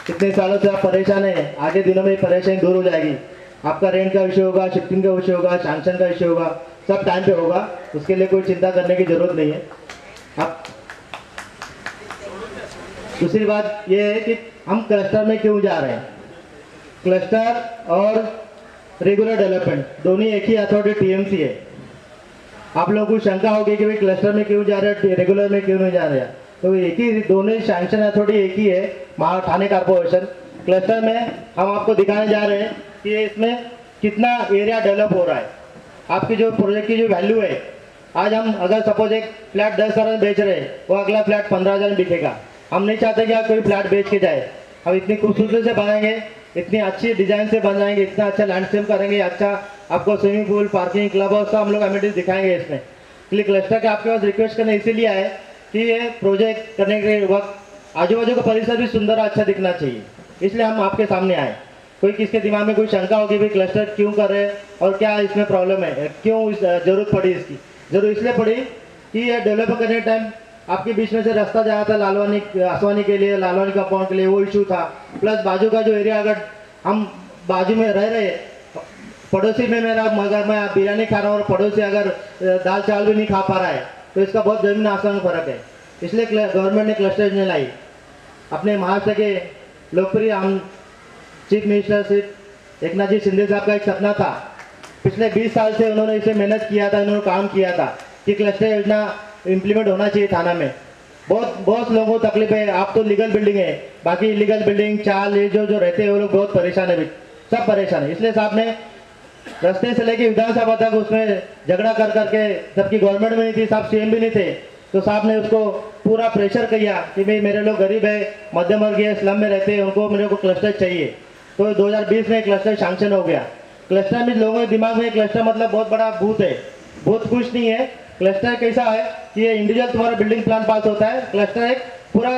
इतने सालों से आप परेशान हैं, आगे दिनों में परेशानी दूर हो जाएगी। आपका रेंट का विषय होगा, शिफ्टिंग का विषय होगा, सैंक्शन का विषय होगा, सब टाइम पे होगा, उसके लिए कोई चिंता करने की जरूरत नहीं है। आप दूसरी बात ये है कि हम क्लस्टर में क्यों जा रहे हैं। क्लस्टर और रेगुलर डेवलपमेंट दोनों एक ही अथॉरिटी TMC है। आप लोगों को शंका होगी कि भाई क्लस्टर में क्यों जा रहे हैं, रेगुलर में क्यों नहीं जा रहे हैं, तो एक ही दोनों सैंक्शन अथॉरिटी एक ही है, ठाणे कॉर्पोरेशन। क्लस्टर में हम आपको दिखाने जा रहे हैं कि इसमें कितना एरिया डेवलप हो रहा है, आपकी जो प्रोजेक्ट की जो वैल्यू है। आज हम अगर सपोज एक फ्लैट 10,000 में बेच रहे हैं, वो अगला फ्लैट 15,000 में बिकेगा। हम नहीं चाहते कि आप कोई फ्लैट बेच के जाए, हम इतनी खूबसूरती से बनाएंगे, इतनी अच्छी डिजाइन से बनाएंगे, इतना अच्छा लैंडस्केप करेंगे, अच्छा आपको swimming pool, parking, club house हम लोग एमिनिटीज दिखाएंगे इसमें। इसलिए क्लस्टर के आपके पास रिक्वेस्ट करने इसीलिए आए कि ये प्रोजेक्ट करने के वक्त आजू बाजू का परिसर भी सुंदर अच्छा दिखना चाहिए, इसलिए हम आपके सामने आए। कोई किसके दिमाग में कोई शंका होगी भाई क्लस्टर क्यों कर रहे हैं और क्या इसमें प्रॉब्लम है, क्यों जरूरत पड़ी इसकी। जरूर इसलिए पड़ी कि ये डेवलप करने टाइम आपके बीच में से रास्ता जा रहा था लालवानी आसवानी के लिए, लालवानी कंपाउंड के लिए, वो इशू था। प्लस बाजू का जो एरिया, अगर हम बाजू में रह रहे, पड़ोसी में मेरा मगर मैं बिरयानी खा रहा हूँ और पड़ोसी अगर दाल चावल भी नहीं खा पा रहा है, तो इसका बहुत जमीन आसमान में फर्क है। इसलिए गवर्नमेंट ने क्लस्टर योजना लाई। अपने महाराष्ट्र के लोकप्रिय हम चीफ मिनिस्टर श्री एकनाथ जी शिंदे साहब का एक सपना था, पिछले 20 साल से उन्होंने इसे मेहनत किया था, उन्होंने काम किया था कि क्लस्टर योजना इम्प्लीमेंट होना चाहिए थाना में। बहुत लोगों को तकलीफ है। आप तो लीगल बिल्डिंग है, बाकी इलीगल बिल्डिंग चाल ये जो रहते हैं वो लोग बहुत परेशान है, सब परेशान है। इसलिए साहब ने रास्ते से लेके विधानसभा तक उसमें झगड़ा कर करके, जबकि गवर्नमेंट में नहीं थी, साहब CM भी नहीं थे, तो साहब ने उसको पूरा प्रेशर किया कि भाई मेरे लोग गरीब है, मध्यम वर्गीय स्लम में रहते हैं, उनको मेरे को क्लस्टर चाहिए। तो 2020 में क्लस्टर सैंक्शन हो गया। क्लस्टर में लोगों के दिमाग में क्लस्टर मतलब बहुत बड़ा भूत है, बहुत कुछ नहीं है। क्लस्टर कैसा है कि ये इंडिविजुअल तुम्हारा बिल्डिंग प्लान पास होता है, क्लस्टर एक पूरा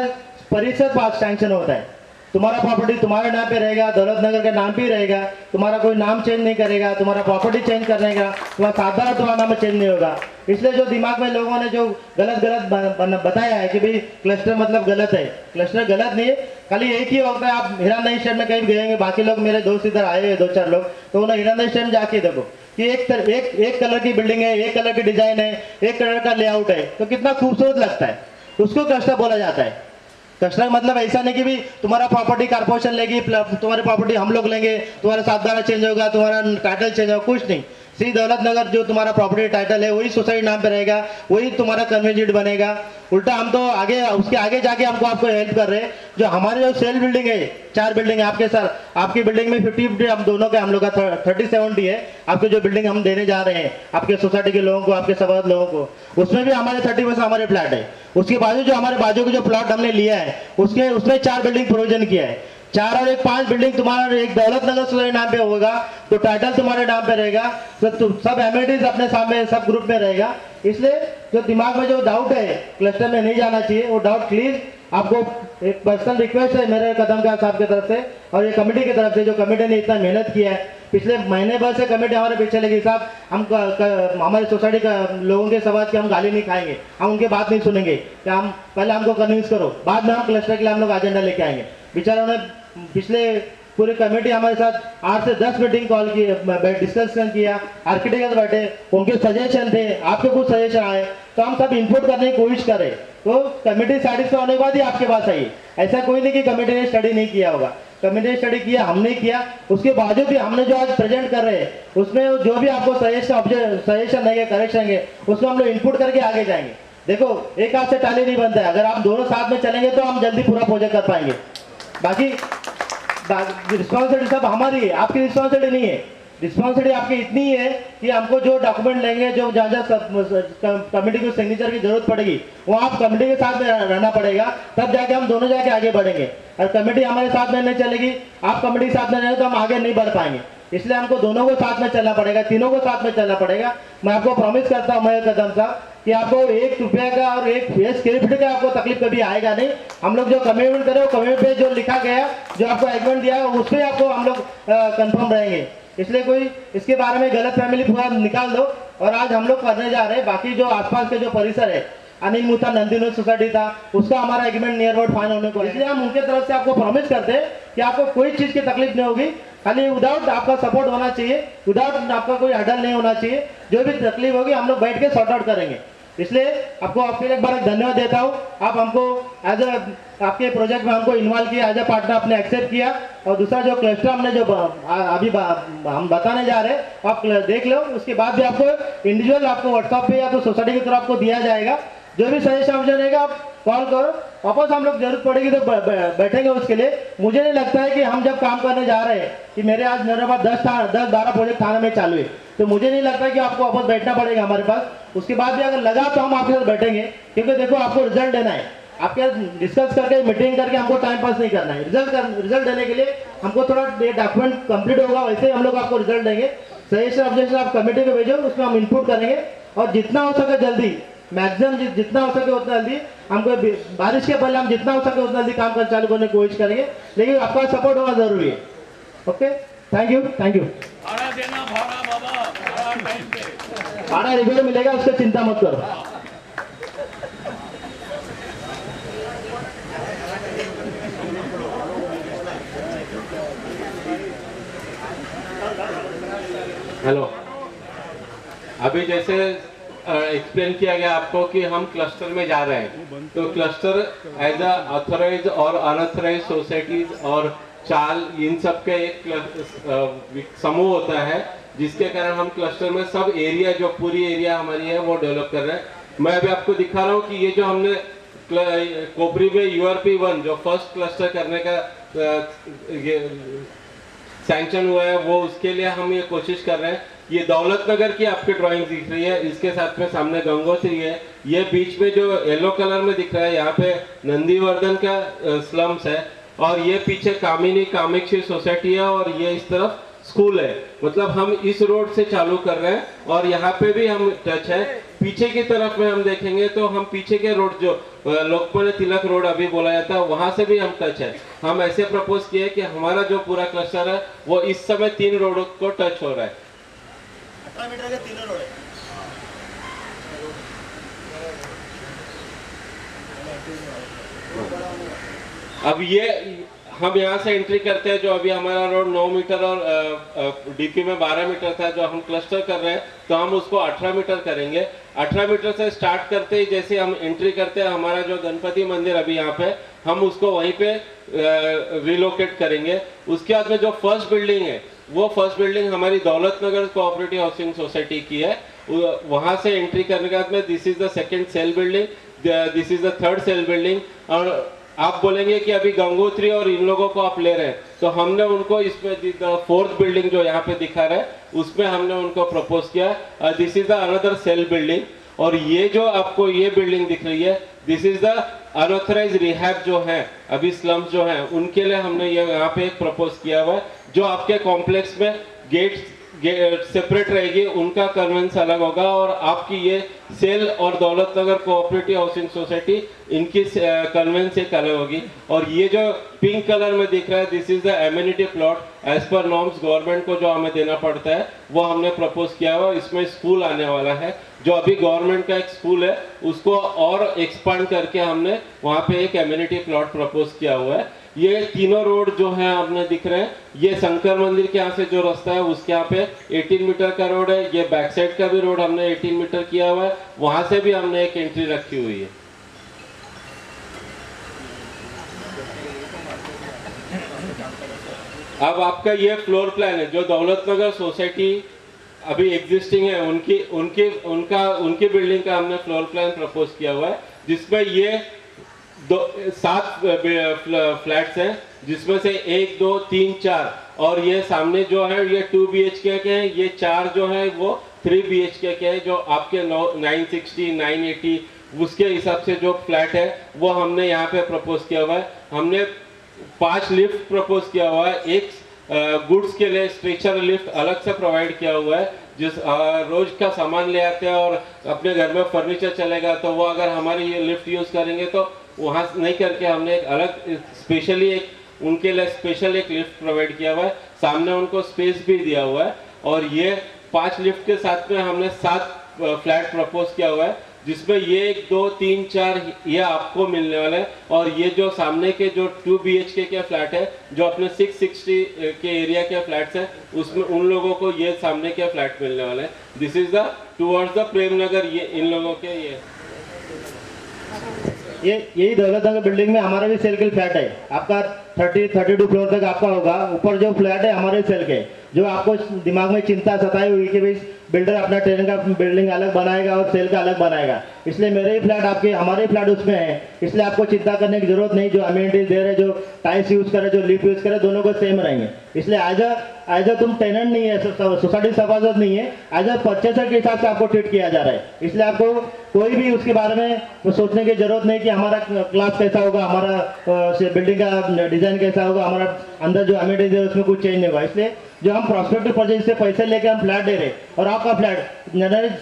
परिसर पास सैंक्शन होता है। तुम्हारा प्रॉपर्टी तुम्हारे नाम पे रहेगा, दौलतनगर के नाम पे ही रहेगा, तुम्हारा कोई नाम चेंज नहीं करेगा, तुम्हारा प्रॉपर्टी चेंज करने का, तुम्हारा साधारण तुम्हारा नाम चेंज नहीं होगा। इसलिए जो दिमाग में लोगों ने जो गलत बताया है कि भाई क्लस्टर मतलब गलत है, क्लस्टर गलत नहीं है। खाली एक ही होता है, आप हिरानंदी स्टेट में कहीं गएंगे, बाकी लोग मेरे दोस्त इधर आए हुए 2-4 लोग, तो उन्हें हिरानंदी स्टेट में जाके देखो कि एक कलर की बिल्डिंग है, एक कलर की डिजाइन है, एक कलर का लेआउट है, तो कितना खूबसूरत लगता है, उसको क्लस्टर बोला जाता है। क्लस्टर मतलब ऐसा नहीं कि भी तुम्हारा प्रॉपर्टी कारपोरेशन लेगी, तुम्हारी प्रॉपर्टी हम लोग लेंगे, तुम्हारा सातबारा चेंज होगा, तुम्हारा टाइटल चेंज होगा, कुछ नहीं। श्री दौलतनगर जो तुम्हारा प्रॉपर्टी टाइटल है वही सोसाइटी नाम पे रहेगा, वही तुम्हारा कन्वेंजेंट बनेगा। उल्टा हम तो आगे उसके आगे जाके आपको हेल्प कर रहे हैं। जो हमारे जो सेल बिल्डिंग है, 4 बिल्डिंग है आपके सर, आपकी बिल्डिंग में 50-50 हम दोनों के, हम लोग का 30-70 है। आपके जो बिल्डिंग हम देने जा रहे हैं आपके सोसाइटी के लोगों को, आपके सभासद लोगों को, उसमें भी हमारे 30% हमारे फ्लैट है। उसके बाजू जो हमारे बाजू के जो प्लॉट हमने लिया है उसमें 4 बिल्डिंग प्रोविजन किया है। 4 और 1 5 बिल्डिंग तुम्हारा एक दौलत नगर सोसाइटी नाम पे होगा तो टाइटल तुम्हारे नाम पे रहेगा, सब एमिनिटीज अपने सामने सब ग्रुप में रहेगा। इसलिए जो दिमाग में जो डाउट है क्लस्टर में नहीं जाना चाहिए वो डाउट क्लियर। आपको एक पर्सनल रिक्वेस्ट है मेरे कदमगार साहब की तरफ से और ये कमेटी की तरफ से, जो कमेटी ने इतना मेहनत किया है, पिछले महीने भर से कमेटी हमारे पीछे लगी। साहब हम हमारी सोसाइटी का लोगों के सवाल कि हम गाली नहीं खाएंगे, हम उनके बात नहीं सुनेंगे, क्या हम पहले हमको कन्विंस करो, बाद में हम क्लस्टर के लिए हम लोग एजेंडा लेके आएंगे। बेचारों ने पिछले पूरी कमेटी हमारे साथ 8 से 10 मीटिंग कॉल की, डिस्कशन किया, आर्किटेक्ट बैठे, उनके सजेशन थे, आपके कुछ सजेशन आए तो हम सब इनपुट करने की कोशिश करें। तो कमेटी सेटिस्फाई होने के बाद ही आपके पास आई। ऐसा कोई नहीं कि कमेटी ने स्टडी नहीं किया होगा, कमेटी ने स्टडी किया, हमने किया, उसके बावजूद भी हमने जो आज प्रेजेंट कर रहे हैं उसमें जो भी आपको सजेशन देंगे, करेक्शन देंगे, उसमें हम लोग इनपुट करके आगे जाएंगे। देखो एक हाथ से टाली नहीं बनता है, अगर आप दोनों साथ में चलेंगे तो हम जल्दी पूरा प्रोजेक्ट कर पाएंगे। बाकी रिस्पॉन्सिबिलिटी सब हमारी है, आपकी रिस्पॉन्सिबिलिटी नहीं है। रिस्पॉन्सिबिलिटी आपकी इतनी है कि हमको जो डॉक्यूमेंट लेंगे, जो जहाँ जहाँ कमेटी को सिग्नेचर की जरूरत पड़ेगी वो आप कमेटी के साथ में रहना पड़ेगा, तब जाके हम दोनों जाके आगे बढ़ेंगे। और कमेटी हमारे साथ में नहीं चलेगी, आप कमेटी के साथ में रहेंगे तो हम आगे नहीं बढ़ पाएंगे। इसलिए हमको दोनों को साथ में चलना पड़ेगा, तीनों को साथ में चलना पड़ेगा। मैं आपको प्रॉमिस करता हूँ मैं कदम साहब कि आपको 1 रुपये का और 1 स्क्वायर फीट का आपको तकलीफ कभी आएगा नहीं। हम लोग जो कमिटमेंट करें वो कमिटमेंट पे जो लिखा गया, जो आपको एग्रीमेंट दिया है उस पर आपको हम लोग कंफर्म रहेंगे। इसलिए कोई इसके बारे में गलत फैमिली पूरा निकाल दो। और आज हम लोग करने जा रहे हैं, बाकी जो आसपास के जो परिसर है, अनिल मुता नंदिनो सोसाइटी था, उसका हमारा एग्रीमेंट नियर अबाउट फाइन होने को, इसलिए हम उनके तरफ से आपको प्रॉमिस करते हैं कि आपको कोई चीज़ की तकलीफ नहीं होगी। खाली विदाउट आपका सपोर्ट होना चाहिए, विदाउट आपका कोई हडल नहीं होना चाहिए। जो भी तकलीफ होगी हम लोग बैठ के सॉर्ट आउट करेंगे। इसलिए आपको आपके लिए एक बार धन्यवाद देता हूँ। आप हमको एज ए आपके प्रोजेक्ट में हमको इन्वॉल्व किया, एज ए पार्टनर आपने एक्सेप्ट किया। और दूसरा जो क्लस्टर हमने जो अभी हम बताने जा रहे हैं आप देख लो, उसके बाद भी आपको इंडिविजुअल आपको व्हाट्सएप पे या तो सोसाइटी की तरफ आपको दिया जाएगा। जो भी सजेशन रहेगा आप कॉल करो, वापस हम लोग जरूरत पड़ेगी तो बैठेंगे उसके लिए। मुझे नहीं लगता है कि हम जब काम करने जा रहे हैं कि मेरे पास 10-12 प्रोजेक्ट थाने में चालू है, तो मुझे नहीं लगता कि आपको वापस बैठना पड़ेगा हमारे पास। उसके बाद भी अगर लगा तो हम आपके साथ बैठेंगे, क्योंकि देखो आपको रिजल्ट देना है। आपके डिस्कस करके मीटिंग करके हमको टाइम पास नहीं करना है। रिजल्ट देने के लिए हमको थोड़ा डॉक्यूमेंट कंप्लीट होगा, वैसे ही हम लोग आपको रिजल्ट देंगे। सजेशन ऑब्जेक्शन आप कमेटी को भेजो, उसमें हम इनपुट करेंगे और जितना हो सके जल्दी, मैक्सिमम जितना हो सके उतना जल्दी, हमको बारिश के पहले हम जितना हो सके उतना जल्दी काम कर चालू करने की कोशिश करेंगे, लेकिन आपका सपोर्ट होना जरूरी है। Okay, thank you. भाड़ा रेगुलर मिलेगा, उसका चिंता मत करो। हेलो, अभी जैसे एक्सप्लेन किया गया आपको कि हम क्लस्टर में जा रहे हैं, तो क्लस्टर एज अ ऑथराइज और अनऑथराइज सोसाइटीज और चाल, इन सब का एक समूह होता है, जिसके कारण हम क्लस्टर में सब एरिया, जो पूरी एरिया हमारी है वो डेवलप कर रहे हैं। मैं अभी आपको दिखा रहा हूँ कि ये जो हमने कोपरी में URP1 जो फर्स्ट क्लस्टर करने का सैंक्शन हुआ है, वो उसके लिए हम ये कोशिश कर रहे हैं। ये दौलत नगर की आपकी ड्राइंग दिख रही है, इसके साथ में सामने गंगोत्री है, ये बीच में जो येलो कलर में दिख रहा है यहाँ पे नंदीवर्धन का स्लम्स है, और ये पीछे कामिनी कामेक्षी सोसाइटी है, और ये इस तरफ स्कूल है। मतलब हम इस रोड से चालू कर रहे हैं और यहाँ पे भी हम टच है। पीछे की तरफ में हम देखेंगे तो हम पीछे के रोड जो लोकमान्य तिलक रोड अभी बोला जाता है, वहां से भी हम टच है। हम ऐसे प्रपोज किए कि हमारा जो पूरा क्लस्टर है वो इस समय 3 रोड को टच हो रहा है। 18 मीटर के 3 रोड है। अब ये हम यहाँ से एंट्री करते हैं, जो अभी हमारा रोड 9 मीटर और डीपी में 12 मीटर था, जो हम क्लस्टर कर रहे हैं तो हम उसको 18 मीटर करेंगे। 18 मीटर से स्टार्ट करते ही जैसे हम एंट्री करते हैं, हमारा जो गणपति मंदिर अभी यहाँ पे, हम उसको वहीं पे रिलोकेट करेंगे। उसके बाद में जो फर्स्ट बिल्डिंग है, वो फर्स्ट बिल्डिंग हमारी दौलत नगर कोऑपरेटिव हाउसिंग सोसाइटी की है। वहां से एंट्री करने के बाद में this is the second sale building, this is the third sale building. और आप बोलेंगे कि अभी गंगोत्री और इन लोगों को आप ले रहे हैं, तो हमने उनको इसमें फोर्थ बिल्डिंग जो यहाँ पे दिखा रहा है उसमें हमने उनको प्रपोज किया, this is the another sale building. और ये जो आपको ये बिल्डिंग दिख रही है this is the unauthorise rehab जो है अभी स्लम्स जो है उनके लिए हमने ये यहाँ पे एक प्रपोज किया हुआ है, जो आपके कॉम्प्लेक्स में गेट सेपरेट रहेगी, उनका कन्वेंस अलग होगा, और आपकी ये सेल और दौलत नगर कोऑपरेटिव हाउसिंग सोसाइटी इनकी कन्वेंस एक अलग होगी। और ये जो पिंक कलर में दिख रहा है this is the amenity plot as per norms government को जो हमें देना पड़ता है वो हमने प्रपोज किया हुआ। इसमें स्कूल आने वाला है, जो अभी गवर्नमेंट का एक स्कूल है उसको और एक्सपांड करके हमने वहाँ पे एक एमिनिटी प्लॉट प्रपोज किया हुआ है। ये तीनों रोड जो है आपने दिख रहे हैं, ये शंकर मंदिर के यहाँ से जो रास्ता है उसके यहाँ पे 18 मीटर का रोड है। ये बैक साइड का भी रोड हमने 18 मीटर किया हुआ है, वहां से भी हमने एक एंट्री रखी हुई है। अब आपका ये फ्लोर प्लान है जो दौलत नगर सोसाइटी अभी एग्जिस्टिंग है उनकी बिल्डिंग का हमने फ्लोर प्लान प्रपोज किया हुआ है, जिसमें ये 7 फ्लैट्स हैं, जिसमें से 1, 2, 3, 4 और ये सामने जो है ये 2 BHK के हैं, ये 4 जो है वो 3 BHK के हैं, जो आपके 960, 980 उसके हिसाब से जो फ्लैट है वो हमने यहाँ पे प्रपोज किया हुआ है। हमने 5 लिफ्ट प्रपोज किया हुआ है, एक गुड्स के लिए स्ट्रेचर लिफ्ट अलग से प्रोवाइड किया हुआ है, जिस रोज का सामान ले आते हैं और अपने घर में फर्नीचर चलेगा तो वो अगर हमारी ये लिफ्ट यूज़ करेंगे तो वहाँ नहीं करके हमने एक अलग स्पेशली एक उनके लिए स्पेशल एक लिफ्ट प्रोवाइड किया हुआ है, सामने उनको स्पेस भी दिया हुआ है। और ये 5 लिफ्ट के साथ में हमने 7 फ्लैट प्रपोज किया हुआ है, जिसमें ये 1, 2, 3, 4 ये आपको मिलने वाले हैं, और ये जो सामने के जो 2 BHK के फ्लैट है जो अपने 660 के एरिया के फ्लैट्स हैं उसमें उन लोगों को ये सामने के फ्लैट मिलने वाले हैं। This is the towards the Prem Nagar, ये इन लोगों के ये यही दौलत नगर बिल्डिंग में हमारा भी सेल के फ्लैट है। आपका 32 फ्लोर तक आपका होगा। ऊपर जो फ्लैट है हमारे सेल के, जो आपको दिमाग में चिंता सताई हुई कि भाई बिल्डर अपना ट्रेन का बिल्डिंग अलग बनाएगा और सेल का अलग बनाएगा, इसलिए मेरे ही फ्लैट आपके हमारे फ्लैट उसमें है, इसलिए आपको चिंता करने की जरूरत नहीं। जो अम्यूनिटीज दे रहे, जो टाइल्स यूज करे, जो लिफ्ट यूज करे, दोनों को सेम रहेंगे। इसलिए एज अ तुम टेनेंट नहीं है, सोसाइटी सभासद नहीं है, एज अ परचेसर के हिसाब से आपको ट्रीट किया जा रहा है। इसलिए आपको कोई भी उसके बारे में सोचने की जरूरत नहीं कि हमारा क्लास कैसा होगा, हमारा बिल्डिंग का डिजाइन कैसा होगा, हमारा अंदर जो अम्यूनिटीज है उसमें कुछ चेंज नहीं होगा। इसलिए जो हम प्रोस्पेक्टिव प्रोजेक्ट से पैसे लेके हम फ्लैट दे रहे और आपका फ्लैट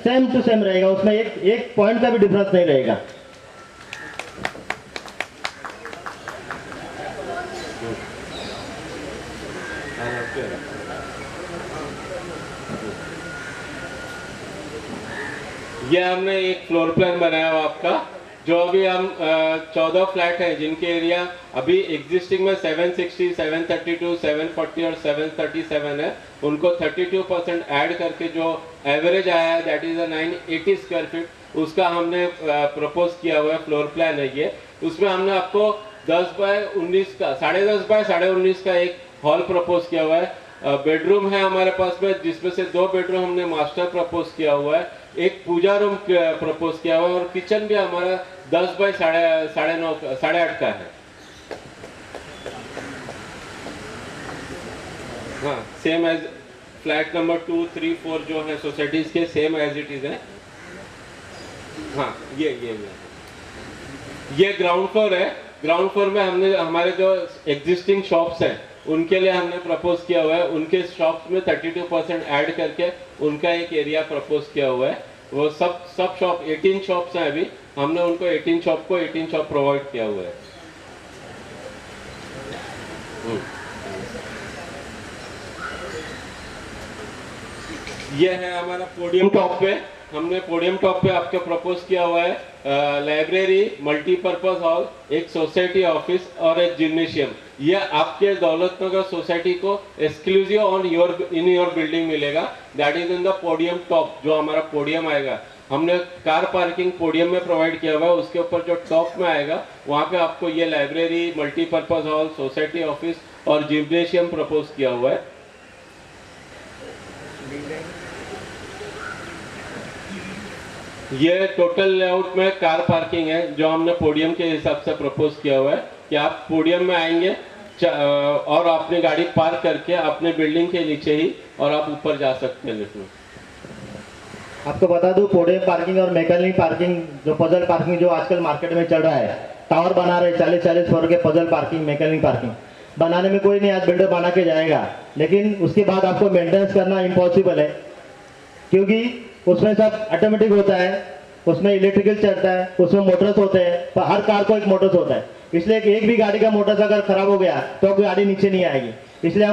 सेम टू सेम रहेगा, उसमें एक पॉइंट का भी डिफरेंस नहीं रहेगा। ये हमने एक फ्लोर प्लान बनाया हुआ आपका, जो अभी हम 14 फ्लैट हैं जिनके एरिया अभी एग्जिस्टिंग में 760, 732, 740 और 737 है, उनको 32% ऐड करके जो एवरेज आया है दैट इज 980 स्क्वायर फीट, उसका हमने प्रपोज किया हुआ है। फ्लोर प्लान है ये, उसमें हमने आपको 10 बाय 19 का 10.5 बाय 19.5 का एक हॉल प्रपोज किया हुआ है। बेडरूम है हमारे पास में, जिसमें से 2 बेडरूम हमने मास्टर प्रपोज किया हुआ है, एक पूजा रूम प्रपोज किया हुआ है, और किचन भी हमारा 10 बाय 8.5 का है। हाँ, सेम एज फ्लैट नंबर 2, 3, 4 जो है सोसाइटीज के सेम एज इट इज है। हाँ, ये ग्राउंड फ्लोर है। ग्राउंड फ्लोर में हमने हमारे जो एग्जिस्टिंग शॉप्स हैं उनके लिए हमने प्रपोज किया हुआ है, उनके शॉप्स में 32% ऐड करके उनका एक एरिया प्रपोज किया हुआ है। वो सब शॉप 18 शॉप्स हैं, अभी हमने उनको 18 शॉप प्रोवाइड किया हुआ है। ये है हमारा पोडियम टॉप पे, हमने पोडियम टॉप पे आपको प्रपोज किया हुआ है लाइब्रेरी, मल्टीपर्पज हॉल, एक सोसाइटी ऑफिस और एक जिम्नेशियम। ये आपके दौलत नगर सोसाइटी को एक्सक्लूसिव इन योर बिल्डिंग मिलेगा, that is in the podium top. जो हमारा पोडियम आएगा, हमने कार पार्किंग पोडियम में प्रोवाइड किया हुआ है, उसके ऊपर जो टॉप में आएगा वहाँ पे आपको ये library, multipurpose hall, society office और जिम्नेशियम प्रपोज किया हुआ है। ये टोटल लेआउट में कार पार्किंग है जो हमने पोडियम के हिसाब से प्रपोज किया हुआ है कि आप पोडियम में आएंगे और अपनी गाड़ी पार्क करके अपने बिल्डिंग के नीचे ही और आप ऊपर जा सकते हैं लिफ्ट में। आपको बता दूं, पोडियम पार्किंग और मैकेनिक पार्किंग, जो पजल पार्किंग जो आजकल मार्केट में चल रहा है, टावर बना रहे 40-40 फ्लोर के पजल पार्किंग, मैकेनिक पार्किंग बनाने में कोई नहीं आज बिल्डर बना के जाएगा, लेकिन उसके बाद आपको मेंटेनेंस करना इम्पॉसिबल है, क्योंकि उसमें सब ऑटोमेटिक होता है, उसमें इलेक्ट्रिकल चलता है, उसमें मोटर्स होते हैं, हर कार को एक मोटर्स होता है, इसलिए एक भी गाड़ी का मोटर्स अगर खराब हो गया तो गाड़ी नीचे नहीं आएगी। इसलिए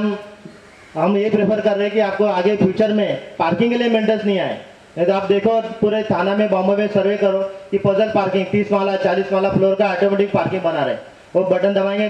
हम ये प्रेफर कर रहे हैं कि आपको आगे फ्यूचर में पार्किंग के लिए मेंटेनेंस नहीं आए। नहीं तो आप देखो पूरे थाना में, बॉम्बे में सर्वे करो कि पजल पार्किंग 30 वाला 40 वाला फ्लोर का ऑटोमेटिक पार्किंग बना रहे, वो बटन दबाएंगे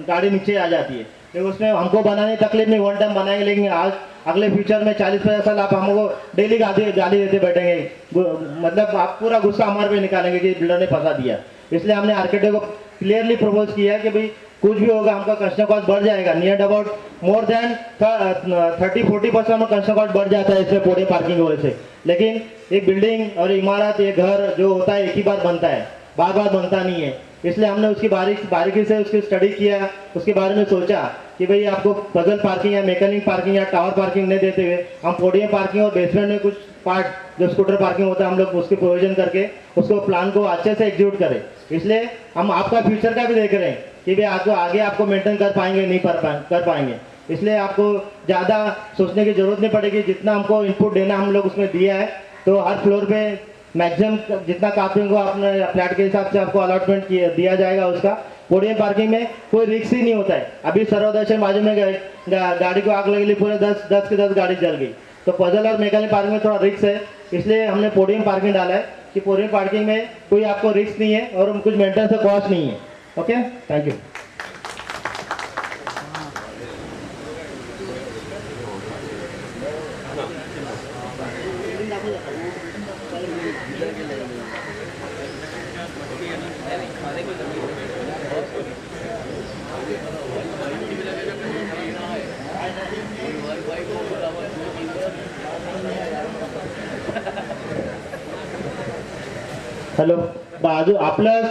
गाड़ी नीचे आ जाती है। तो उसमें हमको बनाने तकलीफ नहीं, वन टाइम बनाएंगे, लेकिन आज अगले फ्यूचर में 40-50 साल आप हमको डेली गाली देते बैठेंगे, मतलब आप पूरा गुस्सा हमारे पे निकालेंगे कि बिल्डर ने फंसा दिया। इसलिए हमने आर्किटेक्ट को क्लियरली प्रपोज किया कि भाई कुछ भी होगा हमका कंस्ट्रक्शन कॉस्ट बढ़ जाएगा, नियर अबाउट मोर देन 30-40% में कंस्ट्रक्शन कॉस्ट बढ़ जाता है इसमें पोडियम पार्किंग की वजह से। लेकिन एक बिल्डिंग और इमारत, एक घर जो होता है एक ही बार बनता है, बार बार बनता नहीं है। इसलिए हमने उसकी बारीकी से उसकी स्टडी किया, उसके बारे में सोचा कि भाई आपको पजल पार्किंग या मैकेनिक पार्किंग या टावर पार्किंग नहीं देते हुए हम पोडियम पार्किंग और बेसमेंट में कुछ पार्ट जो स्कूटर पार्किंग होता है हम लोग उसके प्रोविजन करके उसको प्लान को अच्छे से एग्जीक्यूट करें। इसलिए हम आपका फ्यूचर का भी देख रहे हैं कि भाई आपको आगे आपको मेंटेन कर पाएंगे नहीं कर पाएंगे, इसलिए आपको ज़्यादा सोचने की जरूरत नहीं पड़ेगी। जितना हमको इनपुट देना हम लोग उसमें दिया है, तो हर फ्लोर पे मैक्सिमम जितना कापिंग को अपने फ्लैट के हिसाब से आपको अलॉटमेंट दिया जाएगा। उसका पोडियम पार्किंग में कोई रिस्क ही नहीं होता है। अभी सर्वदर्शन बाजू में गाड़ी को आग लगी, पूरे 10 के 10 गाड़ी जल गई। तो पजल और मैकेनिक पार्किंग में थोड़ा रिस्क है, इसलिए हमने पोडियम पार्किंग डाला है कि पोडियम पार्किंग में कोई आपको रिस्क नहीं है और कुछ मेंटेनेंस का कॉस्ट नहीं है। Okay, thank you. हॅलो, बाजू आपलं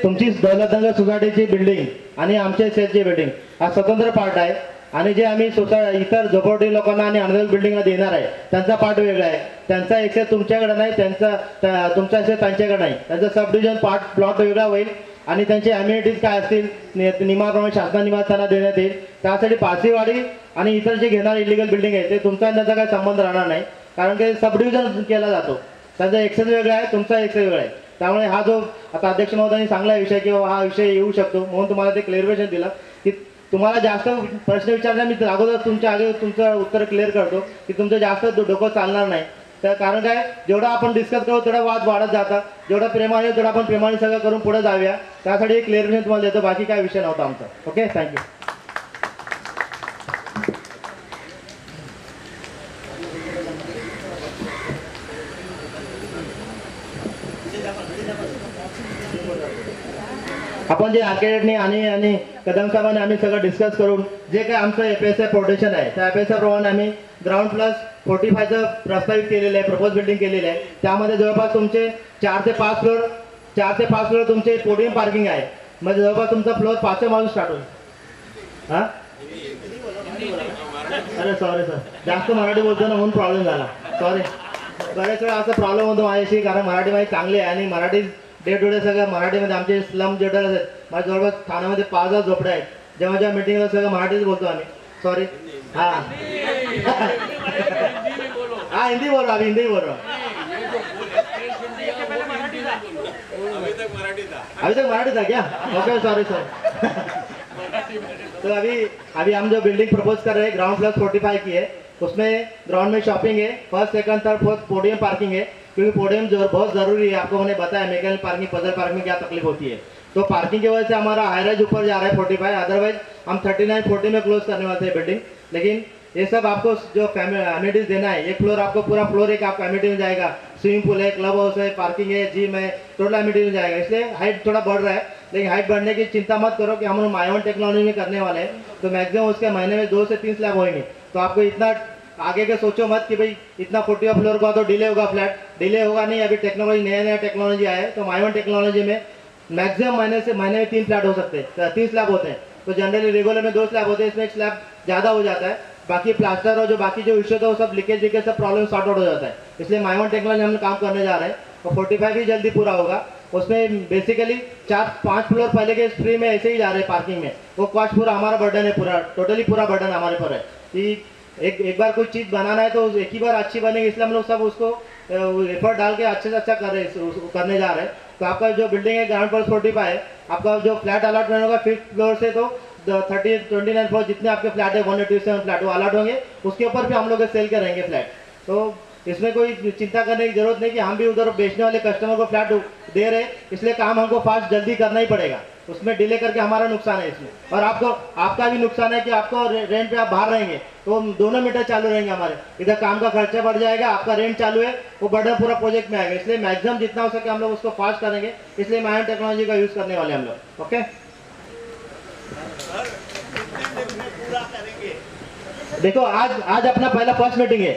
तुमची दौलतनगर सोसायटीची बिल्डिंग आणि आमच्या सेलची बिल्डिंग हा स्वतंत्र पार्ट आहे, आणि जे आम्ही इतर झोपडपट्टी लोकांना आणि अनदर बिल्डिंगला देणार आहे त्यांचा पार्ट वेगळा आहे। त्यांचा एक्सेस तुमच्याकडे नाही, तुमचा एक्सेस त्यांच्याकडे नाही, त्यांचा सब डिव्हिजन प्लॉट वेगळा होईल आणि त्यांचे अम्युनिटीज काय असतील नियमाप्रमाणे शासन निवास त्यांना देण्यात येईल। त्यासाठी पारसीवाडी आणि इतर जे घेणार इलिगल बिल्डिंग आहे ते तुमचा त्यांचा काही संबंध राहणार नाही, कारण की सब डिव्हिजन केला जातो, त्यांचा एक्सेस वेगळा आहे, तुमचा एक्सेस वेगळा आहे। त्यामुळे हा जो आता अध्यक्ष महोदयांनी चांगला विषय किंवा हा विषय येऊ शकतो म्हणून तुम्हाला ते क्लिअरिफिकेशन दिलं की तुम्हाला जास्त प्रश्न विचारला मी अगोदर तुमच्या आगे तुमचं उत्तर क्लिअर करतो की तुमचं जास्त डोकं चालणार नाही। तर कारण काय, जेवढा आपण डिस्कस करू तेवढा वाद वाढत जातात, जेवढा प्रेमाने तेवढा आपण प्रेमाने सगळं करून पुढे जाऊया, त्यासाठी एक क्लिअरिफिकेशन तुम्हाला देतो, बाकी काय विषय नव्हता आमचा। Okay, thank you. आपण जे आर्किटेक्टने आणि कदम साहेबांनी आम्ही सगळं डिस्कस करून जे काय आमचं FSI प्रोटेक्शन आहे त्या FSI प्रमाणे आम्ही ग्राउंड प्लस 45चं प्रस्तावित केलेलं आहे, प्रपोज बिल्डिंग केलेलं आहे। त्यामध्ये जवळपास तुमचे 4 ते 5 फ्लोर तुमचे पोडियम पार्किंग आहे, म्हणजे जवळपास तुमचा फ्लोर 5व्या माळून स्टार्ट होईल। हां, अरे सॉरी सर, जास्त मराठी बोलतो ना म्हणून प्रॉब्लेम झाला, सॉरी। बरेच वेळा असा प्रॉब्लेम होतो माझ्याशी, कारण मराठी माझी चांगली आहे आणि मराठी डे टू डे सगळं मराठीमध्ये आमचे स्लम जेवढे आहेत, माझ्या जवळपास ठाण्यामध्ये 5,000 झोपड्या आहेत, जेव्हा मीटिंगला सगळं मराठीच बोलतो आम्ही, सॉरी। हां हाँ, हिंदी बोल रहा, हिंदी बोल रहा। अभी तक मराठी था क्या? Okay, sorry sir. तो अभी हम जो बिल्डिंग प्रपोज कर रहे हैं ग्राउंड प्लस 45 की है, उसमें ग्राउंड में शॉपिंग है, first second third fourth podium parking है, क्योंकि पोडियम जो बहुत ज़रूरी है। आपको मैंने बताया मैकेनिकल पार्किंग, पजल पार्किंग में क्या तकलीफ होती है, तो पार्किंग की वजह से हमारा हाईराइज ऊपर जा रहा है 45, अदरवाइज हम 39-40 में क्लोज करने वाले थे बिल्डिंग। लेकिन ये सब आपको जो अम्यूनिटीज देना है, एक फ्लोर आपको पूरा फ्लोर एक आपका अम्यूनिटी में जाएगा, स्विमिंग पूल है, क्लब हाउस है, पार्किंग है, जिम है, टोटल अम्यूनिटी में जाएगा। इसलिए हाइट थोड़ा बढ़ रहा है, लेकिन हाइट बढ़ने की चिंता मत करो कि हम लोग माइवन टेक्नोलॉजी में करने वाले हैं, तो मैक्सिमम उसके महीने में 2 से 3 स्लैब होंगे। तो आपको इतना आगे के सोचो मत कि भाई इतना 40 फ्लोर का तो डिले होगा, फ्लैट डिले होगा नहीं। अभी टेक्नोलॉजी नया टेक्नोलॉजी आया है, तो माइवन टेक्नोलॉजी में मैक्सिमम महीने में 3 फ्लैट हो सकते हैं, 3 स्लैब होते हैं। तो जनरली रेगुलर में 2 स्लैब होते हैं, इसमें एक स्लैब ज़्यादा हो जाता है, बाकी प्लास्टर और जो बाकी जो इश्यू था वो सब लीकेज सब प्रॉब्लम सॉर्ट आउट हो जाता है। इसलिए माइवन टेक्नोलॉजी हम काम करने जा रहे हैं और 45 भी जल्दी पूरा होगा। उसमें बेसिकली 4-5 फ्लोर पहले के फ्री में ऐसे ही जा रहे हैं पार्किंग में। वो कॉस्ट पूरा हमारा बर्डन है, पूरा टोटली पूरा बर्डन हमारे पर है कि एक बार कोई चीज़ बनाना है तो एक ही बार अच्छी बनेगी, इसलिए हम लोग सब उसको एफर्ट डाल के अच्छे से अच्छा करने जा रहे हैं। तो आपका जो बिल्डिंग है ग्राउंड फ्लोर 45 है, आपका जो फ्लैट अलॉटमेंट होगा 5th फ्लोर से तो 29 फ्लोर जितने आपके फ्लैट है 187 फ्लैट वो अलॉट होंगे, उसके ऊपर भी हम लोग सेल करेंगे फ्लैट। तो इसमें कोई चिंता करने की जरूरत नहीं कि हम भी उधर बेचने वाले कस्टमर को फ्लैट दे रहे, इसलिए काम हमको फास्ट जल्दी करना ही पड़ेगा। उसमें डिले करके हमारा नुकसान है इसमें, और आपका भी नुकसान है कि आपको रेंट पे आप बाहर रहेंगे तो दोनों मीटर चालू रहेंगे हमारे, इधर काम का खर्चा बढ़ जाएगा, आपका रेंट चालू है वो बर्डन पूरा प्रोजेक्ट में आएगा। इसलिए मैक्सिमम जितना हो सके हम लोग उसको फास्ट करेंगे, इसलिए माइवन टेक्नोलॉजी का यूज करने वाले हम लोग। ओके, देखो आज अपना पहला फर्स्ट मीटिंग है,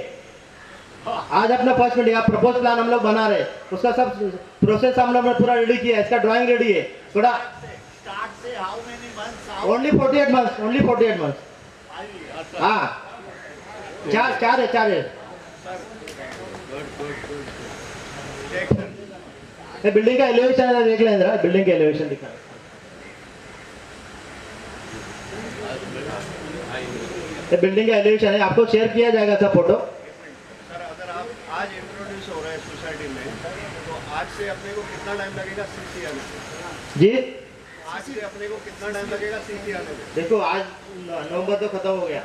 आज अपना फर्स्ट मीटिंग। आप प्रपोज प्लान हम लोग बना रहे हैं, उसका सब प्रोसेस हम लोग ने पूरा रेडी किया है, इसका ड्राइंग रेडी है। थोड़ा ओनली 48 मंथ्स, ओनली 48 मंथ्स। हाँ, चार है। बिल्डिंग का एलिवेशन है, देख लें जरा बिल्डिंग का एलिवेशन दिखा। बिल्डिंग का एलिवेशन है, आपको शेयर किया जाएगा सब फोटो। सर अगर आप आज इंट्रोड्यूस हो रहे हैं सोसाइटी में, तो आज से अपने को कितना टाइम लगेगा सीसी आने में? जी, आज से अपने को कितना टाइम लगेगा सीसी आने में? देखो आज नवंबर तो खत्म हो गया,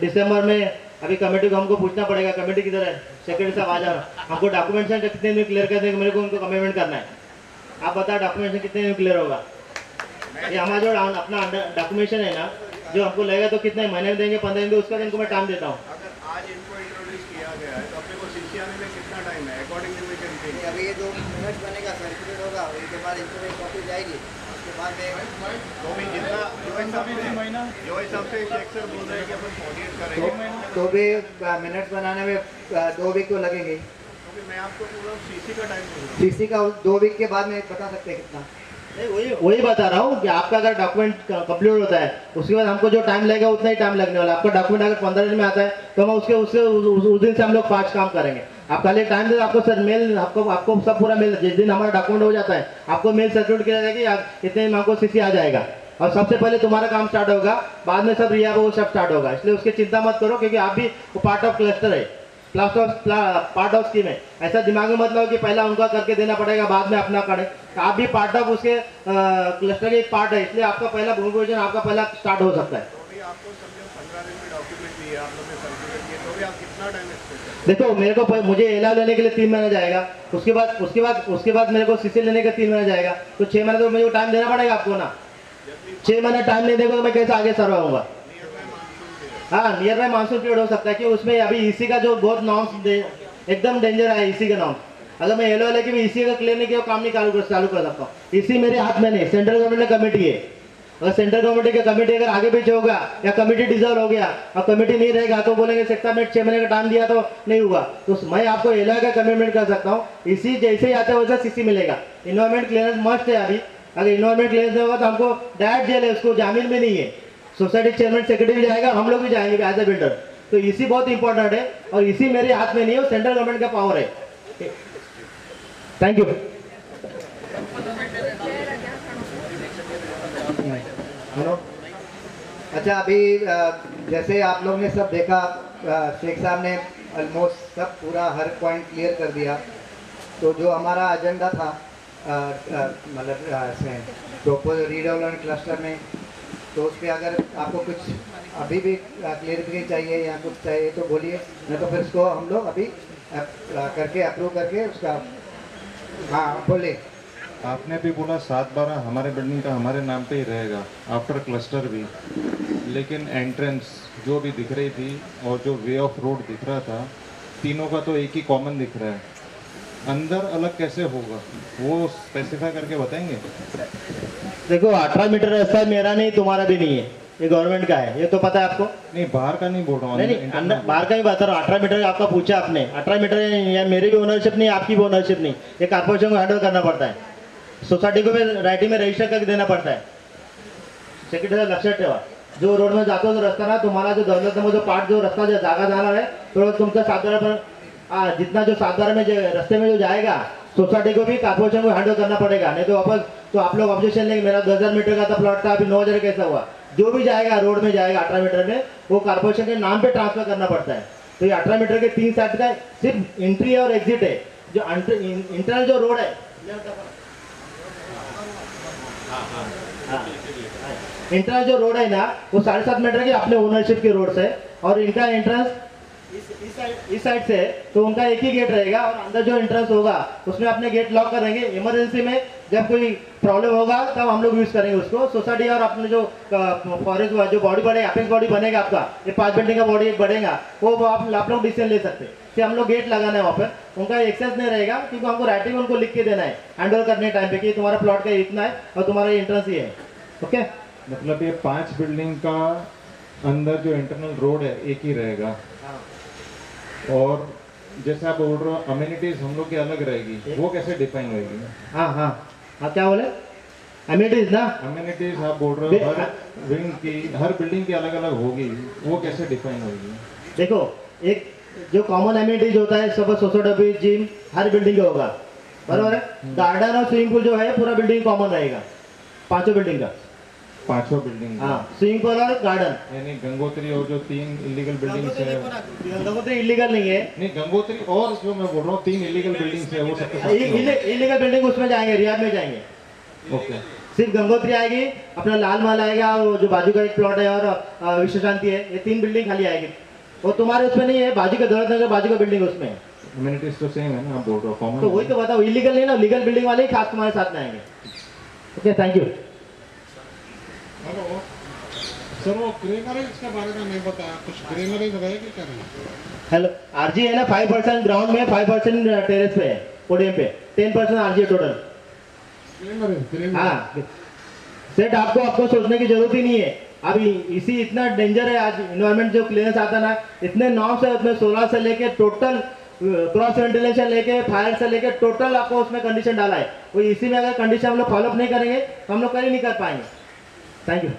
दिसंबर में अभी कमेटी को हमको पूछना पड़ेगा, कमेटी किधर है, सेक्रेटरी साहब आ जाना, हमको डॉक्यूमेंटेशन कितने दिन क्लियर कर देंगे, मेरे को उनको कमिटमेंट करना है। आप बताओ डॉक्यूमेंटेशन कितने दिन क्लियर होगा? ये हमारा जो अपना डॉक्यूमेंटेशन है ना, जो हमको लगेगा तो कितने महीने में देंगे, 15 दिन, उसका इनको मैं टाइम देता हूँ। अगर आज इनको इंट्रोड्यूस किया गया है तो अपने को सीसी आने में कितना टाइम है? अकॉर्डिंग टू अभी ये 2 मिनट बनेगा, सर्टिफिकेट होगा, उसके बाद इंश्योरेंस कॉपी जाएगी, उसके बाद तो भी जितना जो हिसाब से शेख सर बोल रहे हैं कि अपन 48 करेंगे, तो भी मिनट बनाने में 2 वीक तो लगेंगे। तो मैं आपको पूरा सीसी का टाइम दूँ, सीसी का 2 वीक के बाद में बता सकते हैं कितना। वही बता रहा हूँ कि आपका अगर डॉक्यूमेंट कंप्लीट होता है उसके बाद हमको जो टाइम लगेगा उतना ही टाइम लगने वाला है। आपका डॉक्यूमेंट अगर 15 दिन में आता है तो हम उस दिन से हम लोग फास्ट काम करेंगे। आप खाली टाइम दे, आपको सर मेल, आपको सब पूरा मेल, जिस दिन हमारा डॉक्यूमेंट हो जाता है आपको मेल सर्टिफिकेट किया जाएगा कि इतने दिन में हमको सीसी आ जाएगा, और सबसे पहले तुम्हारा काम स्टार्ट होगा, बाद में सब रिया वो सब स्टार्ट होगा। इसलिए उसकी चिंता मत करो, क्योंकि आप भी पार्ट ऑफ क्लस्टर है, पार्ट ऑफ स्कीम है। ऐसा दिमाग में मत लो कि पहला उनका करके देना पड़ेगा बाद में अपना करें, आप भी पार्ट ऑफ उसके क्लस्टर के एक पार्ट है, इसलिए आपका पहला भूमि पूजन आपका पहला स्टार्ट हो सकता है। आपको समझो 15 दिन में डॉक्यूमेंट दिए, आप लोगों ने सर्टिफिकेट दिए, तो भी आप कितना टाइम एक्सपेक्ट करते देखो मेरे को मुझे एलआर लेने के लिए 3 महीना जाएगा, उसके बाद मेरे को सीसी लेने के 3 महीना जाएगा, तो 6 महीने तो मुझे टाइम देना पड़ेगा आपको ना। 6 महीने टाइम नहीं देगा तो मैं कैसे आगे सर्व होऊंगा? हाँ, नियर बाय मानसून पीरियड हो सकता है कि उसमें अभी ईसी का जो बहुत नॉर्म्स एकदम डेंजर है ईसी का नॉर्म। अगर मैं एलओ लेके भी ईसी का क्लियर नहीं किया काम नहीं चालू कर सकता हूँ। ईसी मेरे हाथ में नहीं, सेंट्रल गवर्नमेंट का कमेटी है। अगर सेंट्रल गवर्नमेंट का कमेटी अगर आगे पीछे होगा या कमेटी डिजॉल्व हो गया और कमेटी नहीं रहेगा तो बोलेंगे सेक्टर में 6 महीने का टाइम दिया तो नहीं हुआ, तो मैं आपको एलओ का कमिटमेंट कर सकता हूँ। ईसी जैसे ही आता है वैसा सीसी मिलेगा। इन्वायरमेंट क्लियरेंस मस्ट है अभी, अगर इन्वायरमेंट क्लियरेंस नहीं होगा तो हमको डायरेक्ट जेल है, उसको जामीन में नहीं है। सोसाइटी चेयरमैन सेक्रेटरी भी जाएगा, हम लोग भी जाएंगे एज ए बिल्डर। तो इसी बहुत इंपॉर्टेंट है, और इसी मेरे हाथ में नहीं है, सेंट्रल गवर्नमेंट का पावर है। Thank you. हेलो, अच्छा अभी जैसे आप लोग ने सब देखा, शेख साहब ने ऑलमोस्ट सब पूरा हर पॉइंट क्लियर कर दिया। तो जो हमारा एजेंडा था मतलब प्रोपोज रीडेवलपमेंट क्लस्टर में, तो उस पर अगर आपको कुछ अभी भी क्लियरिफिकेशन चाहिए या कुछ चाहिए तो बोलिए, नहीं तो फिर उसको हम लोग अभी करके अप्रूव करके उसका। हाँ बोलिए। आपने भी बोला 7/12 हमारे बिल्डिंग का हमारे नाम पे ही रहेगा, आफ्टर क्लस्टर भी, लेकिन एंट्रेंस जो भी दिख रही थी और जो वे ऑफ रोड दिख रहा था, तीनों का तो एक ही कॉमन दिख रहा है, अंदर अलग कैसे होगा वो स्पेसिफाई करके बताएंगे? देखो 18 मीटर रास्ता मेरा नहीं, तुम्हारा भी नहीं है, ये गवर्नमेंट का है, ये तो पता है आपको। नहीं बाहर का नहीं बोल रहा हूँ, नहीं अंदर बाहर का ही बता रहा हूँ। 18 मीटर आपका पूछा आपने, 18 मीटर या मेरी भी ओनरशिप नहीं, आपकी भी ओनरशिप नहीं, ये कारपोरेशन को हैंडल करना पड़ता है, सोसाइटी को भी राइटिंग में रजिस्टर करके देना पड़ता है। सेक्रेटरी साहब लक्षात ठेवा, जो रोड में जातो जो रस्ता ना तुम्हाला जो दौलतनगर जो पार्ट जो रास्ता जो जागा जाना है तो तुमका 7 पर जितना जो 7 में जो रास्ते में जो जाएगा सोसाइटी को भी कॉर्पोरेशन को हैंडल करना पड़ेगा, नहीं तो वापस तो आप लोग ऑब्जेक्शन लेंगे मेरा 2000 मीटर का था प्लॉट था अभी 9000 कैसा हुआ। जो भी जाएगा रोड में जाएगा 18 मीटर में वो कॉर्पोरेशन के नाम पे ट्रांसफर करना पड़ता है। तो ये 18 मीटर के 3 साइड का सिर्फ एंट्री और एग्जिट है, जो इंटरनल जो रोड है इंटरनल जो रोड है ना वो 7.5 मीटर के अपने ओनरशिप के रोड से, और इनका एंट्रेंस इस साइड से, तो उनका एक ही गेट रहेगा और अंदर जो एंट्रेंस होगा उसमें अपने गेट लॉक करेंगे। इमरजेंसी में जब कोई प्रॉब्लम होगा तब हम लोग यूज करेंगे उसको। सोसाइटी और अपने जो फॉरेस्ट जो बॉडी बढ़ेगा, अपेक्स बॉडी बनेगा आपका, ये 5 बिल्डिंग का बॉडी बढ़ेगा, वो आप लोग डिसीजन ले सकते हैं कि हम लोग गेट लगाना है वहाँ पर। उनका एक्सेस नहीं रहेगा क्योंकि हमको राइटिंग उनको लिख के देना है हैंडओवर करने टाइम पे कि तुम्हारा प्लॉट का इतना है और तुम्हारा एंट्रेंस ये है। ओके, मतलब ये 5 बिल्डिंग का अंदर जो इंटरनल रोड है एक ही रहेगा, और जैसे आप बोल रहे हो अम्यूनिटीज हम लोग की अलग रहेगी, वो कैसे डिफाइन होगी? हाँ क्या बोले? अम्यूनिटीज ना, अम्यूनिटीज आप बोल रहे हो हर विंग की हर बिल्डिंग की अलग अलग होगी, वो कैसे डिफाइन होगी? देखो एक जो कॉमन अम्यूनिटीज होता है सब सोसाइटी जिम हर बिल्डिंग का होगा, बराबर है। गार्डन और स्विमिंग पूल जो है पूरा बिल्डिंग कॉमन रहेगा, 5 बिल्डिंग का, 5 बिल्डिंग। हाँ, स्विमिंग पूल और गार्डन। यानी गंगोत्री और जो 3 इलीगल बिल्डिंग्स है, गंगोत्री इलीगल नहीं है। नहीं, गंगोत्री और जो मैं बोल रहा हूँ 3 इलीगल बिल्डिंग्स है वो सबके इलीगल बिल्डिंग उसमें जाएंगे, रियाद में जाएंगे। ओके, सिर्फ गंगोत्री आएगी, अपना लाल महल आएगा और जो बाजू का एक प्लॉट है और विश्व शांति है, ये 3 बिल्डिंग खाली आएगी। वो तुम्हारे उसमें नहीं है, बाजू का दौलतनगर बाजू का बिल्डिंग उसमें है। अम्यूनिटीज तो सेम है ना, आप बोल रहे हो कॉमन, तो वही तो बताओ, इलीगल नहीं ना, लीगल बिल्डिंग वाले ही खास तुम्हारे साथ में आएंगे। Okay, thank you. Hello sir, वो ग्रीनरीज के बारे में नहीं बताया, कुछ ग्रीनरीज रहेगी क्या? नहीं, हेलो, आरजी है ना 5% ग्राउंड में, 5% टेरेस पे है, पोडियम पे 10% आरजी टोटल। हाँ सेट, आपको सोचने की जरूरत ही नहीं है। अभी इसी इतना डेंजर है आज इन्वायरमेंट जो क्लीनेस आता ना, इतने नॉर्म्स है उसमें 16 से लेके टोटल क्रॉस वेंटिलेशन लेके फायर से लेके टोटल आपको उसमें कंडीशन डाला है। वो इसी में अगर कंडीशन हम लोग फॉलोअप नहीं करेंगे तो हम लोग कहीं नहीं कर पाएंगे। Thank you.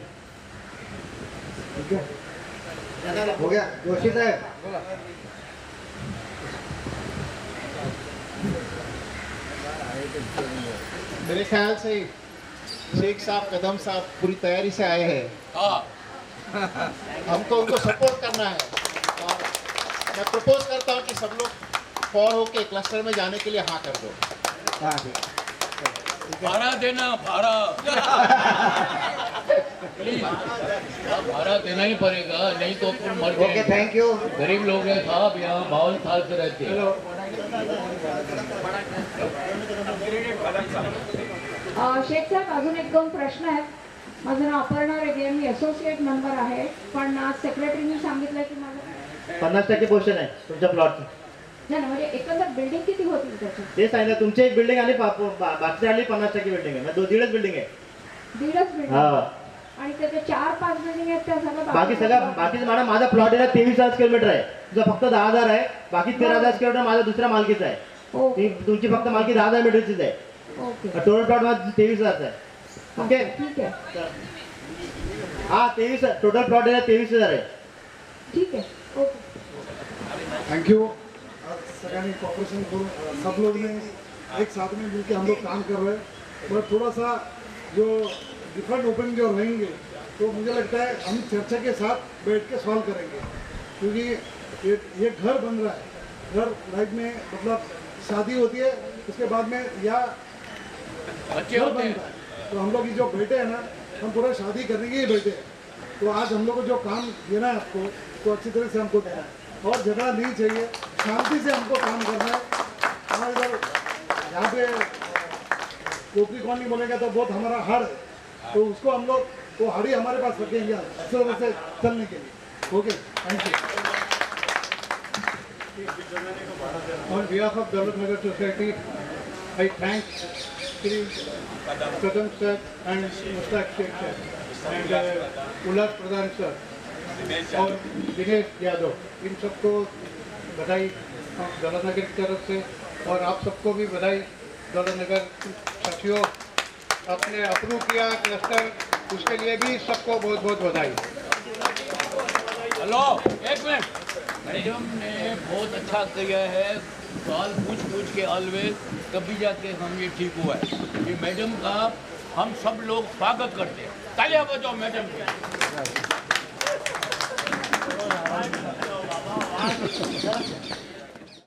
हो गया जोशी साहब? मेरे ख्याल से शेख साहब, कदम साहब पूरी तैयारी से आए हैं। हमको उनको सपोर्ट करना है और मैं प्रपोज करता हूँ कि सब लोग फॉर होके क्लस्टर में जाने के लिए हाँ कर दो। हाँ ठीक, भाड़ा देना, भाड़ा प्लीज, भाड़ा देना ही पड़ेगा, नहीं तो फिर मर जाएंगे। Okay, thank you. गरीब लोग हैं साहब, यहाँ 52 साल से रहते हैं। शेख साहेब, अजून एक 2 प्रश्न आहेत. माझं नाव अपर्णा रेगे, मी असोसिएट मेंबर आहे, पण आज सेक्रेटरीने सांगितलं की माझं 50% पोर्शन आहे तुमच्या प्लॉटचं. नाही, म्हणजे एकंदर बिल्डिंग किती होतील त्याची? ते सांगितलं तुमची एक बिल्डिंग आणि बाकी आली 50% बिल्डिंग आहे, म्हणजे 1.5 बिल्डिंग आहे. 1.5 बिल्डिंग. आणि त्याच्या 4-5 बिल्डिंग आहेत त्या सगळं बाकी मॅडम माझा प्लॉट आहे 23,000 स्क्वेअर मीटर आहे, तुझा फक्त 10,000 आहे, बाकी 13,000 स्क्वेअर मीटर माझा दुसऱ्या मालकीचा आहे. तुमची फक्त मालकी 10,000 मीटरचीच आहे. टोटल प्लॉट माझा 23,000 आहे. ओके, ठीक आहे. हाँ 23 टोटल प्लॉट है 23,000 है. ठीक है, ओके, थैंक यू। सगळ्यांनी कॉपरेशन करून सब लोग ने एक साथ में मिलकर हम लोग काम कर रहे हैं, पर थोड़ा सा जो डिफरेंट ओपन जो रहेंगे तो मुझे लगता है हम चर्चा के साथ बैठ के सॉल्व करेंगे, क्योंकि ये घर बन रहा है। घर लाइफ में मतलब शादी होती है, उसके बाद में या घर बनता है, तो हम लोग ये जो बैठे हैं ना, हम पूरा शादी करने के लिए बैठे हैं। तो आज हम लोग को जो काम देना है आपको, तो अच्छी तरह से हमको देना है और झगड़ा नहीं चाहिए, शांति से हमको काम करना है। हमारे इधर यहाँ पे कोपरी कॉलोनी बोलेगा तो बहुत हमारा हाड़ है, तो उसको हम लोग वो हाड़ी हमारे पास रखेंगे अच्छे तरह से चलने के लिए। Okay, thank you. On behalf of Daultnagar Society, I thank Shri Kadam sir and Mustaq Sheikh sir and Ullas Pradhan sir और दिनेश यादव, इन सबको बधाई दौलतनगर की तरफ से, और आप सबको भी बधाई। दौलतनगर साथियों, आपने अप्रूव किया क्लस्टर, उसके लिए भी सबको बहुत बहुत बधाई। हेलो, एक मिनट। मैडम ने बहुत अच्छा किया है, सवाल पूछ के ऑलवेज, तभी जाके हम ये ठीक हुआ है। ये मैडम का हम सब लोग स्वागत करते हैं। तालियां बजाओ मैडम के।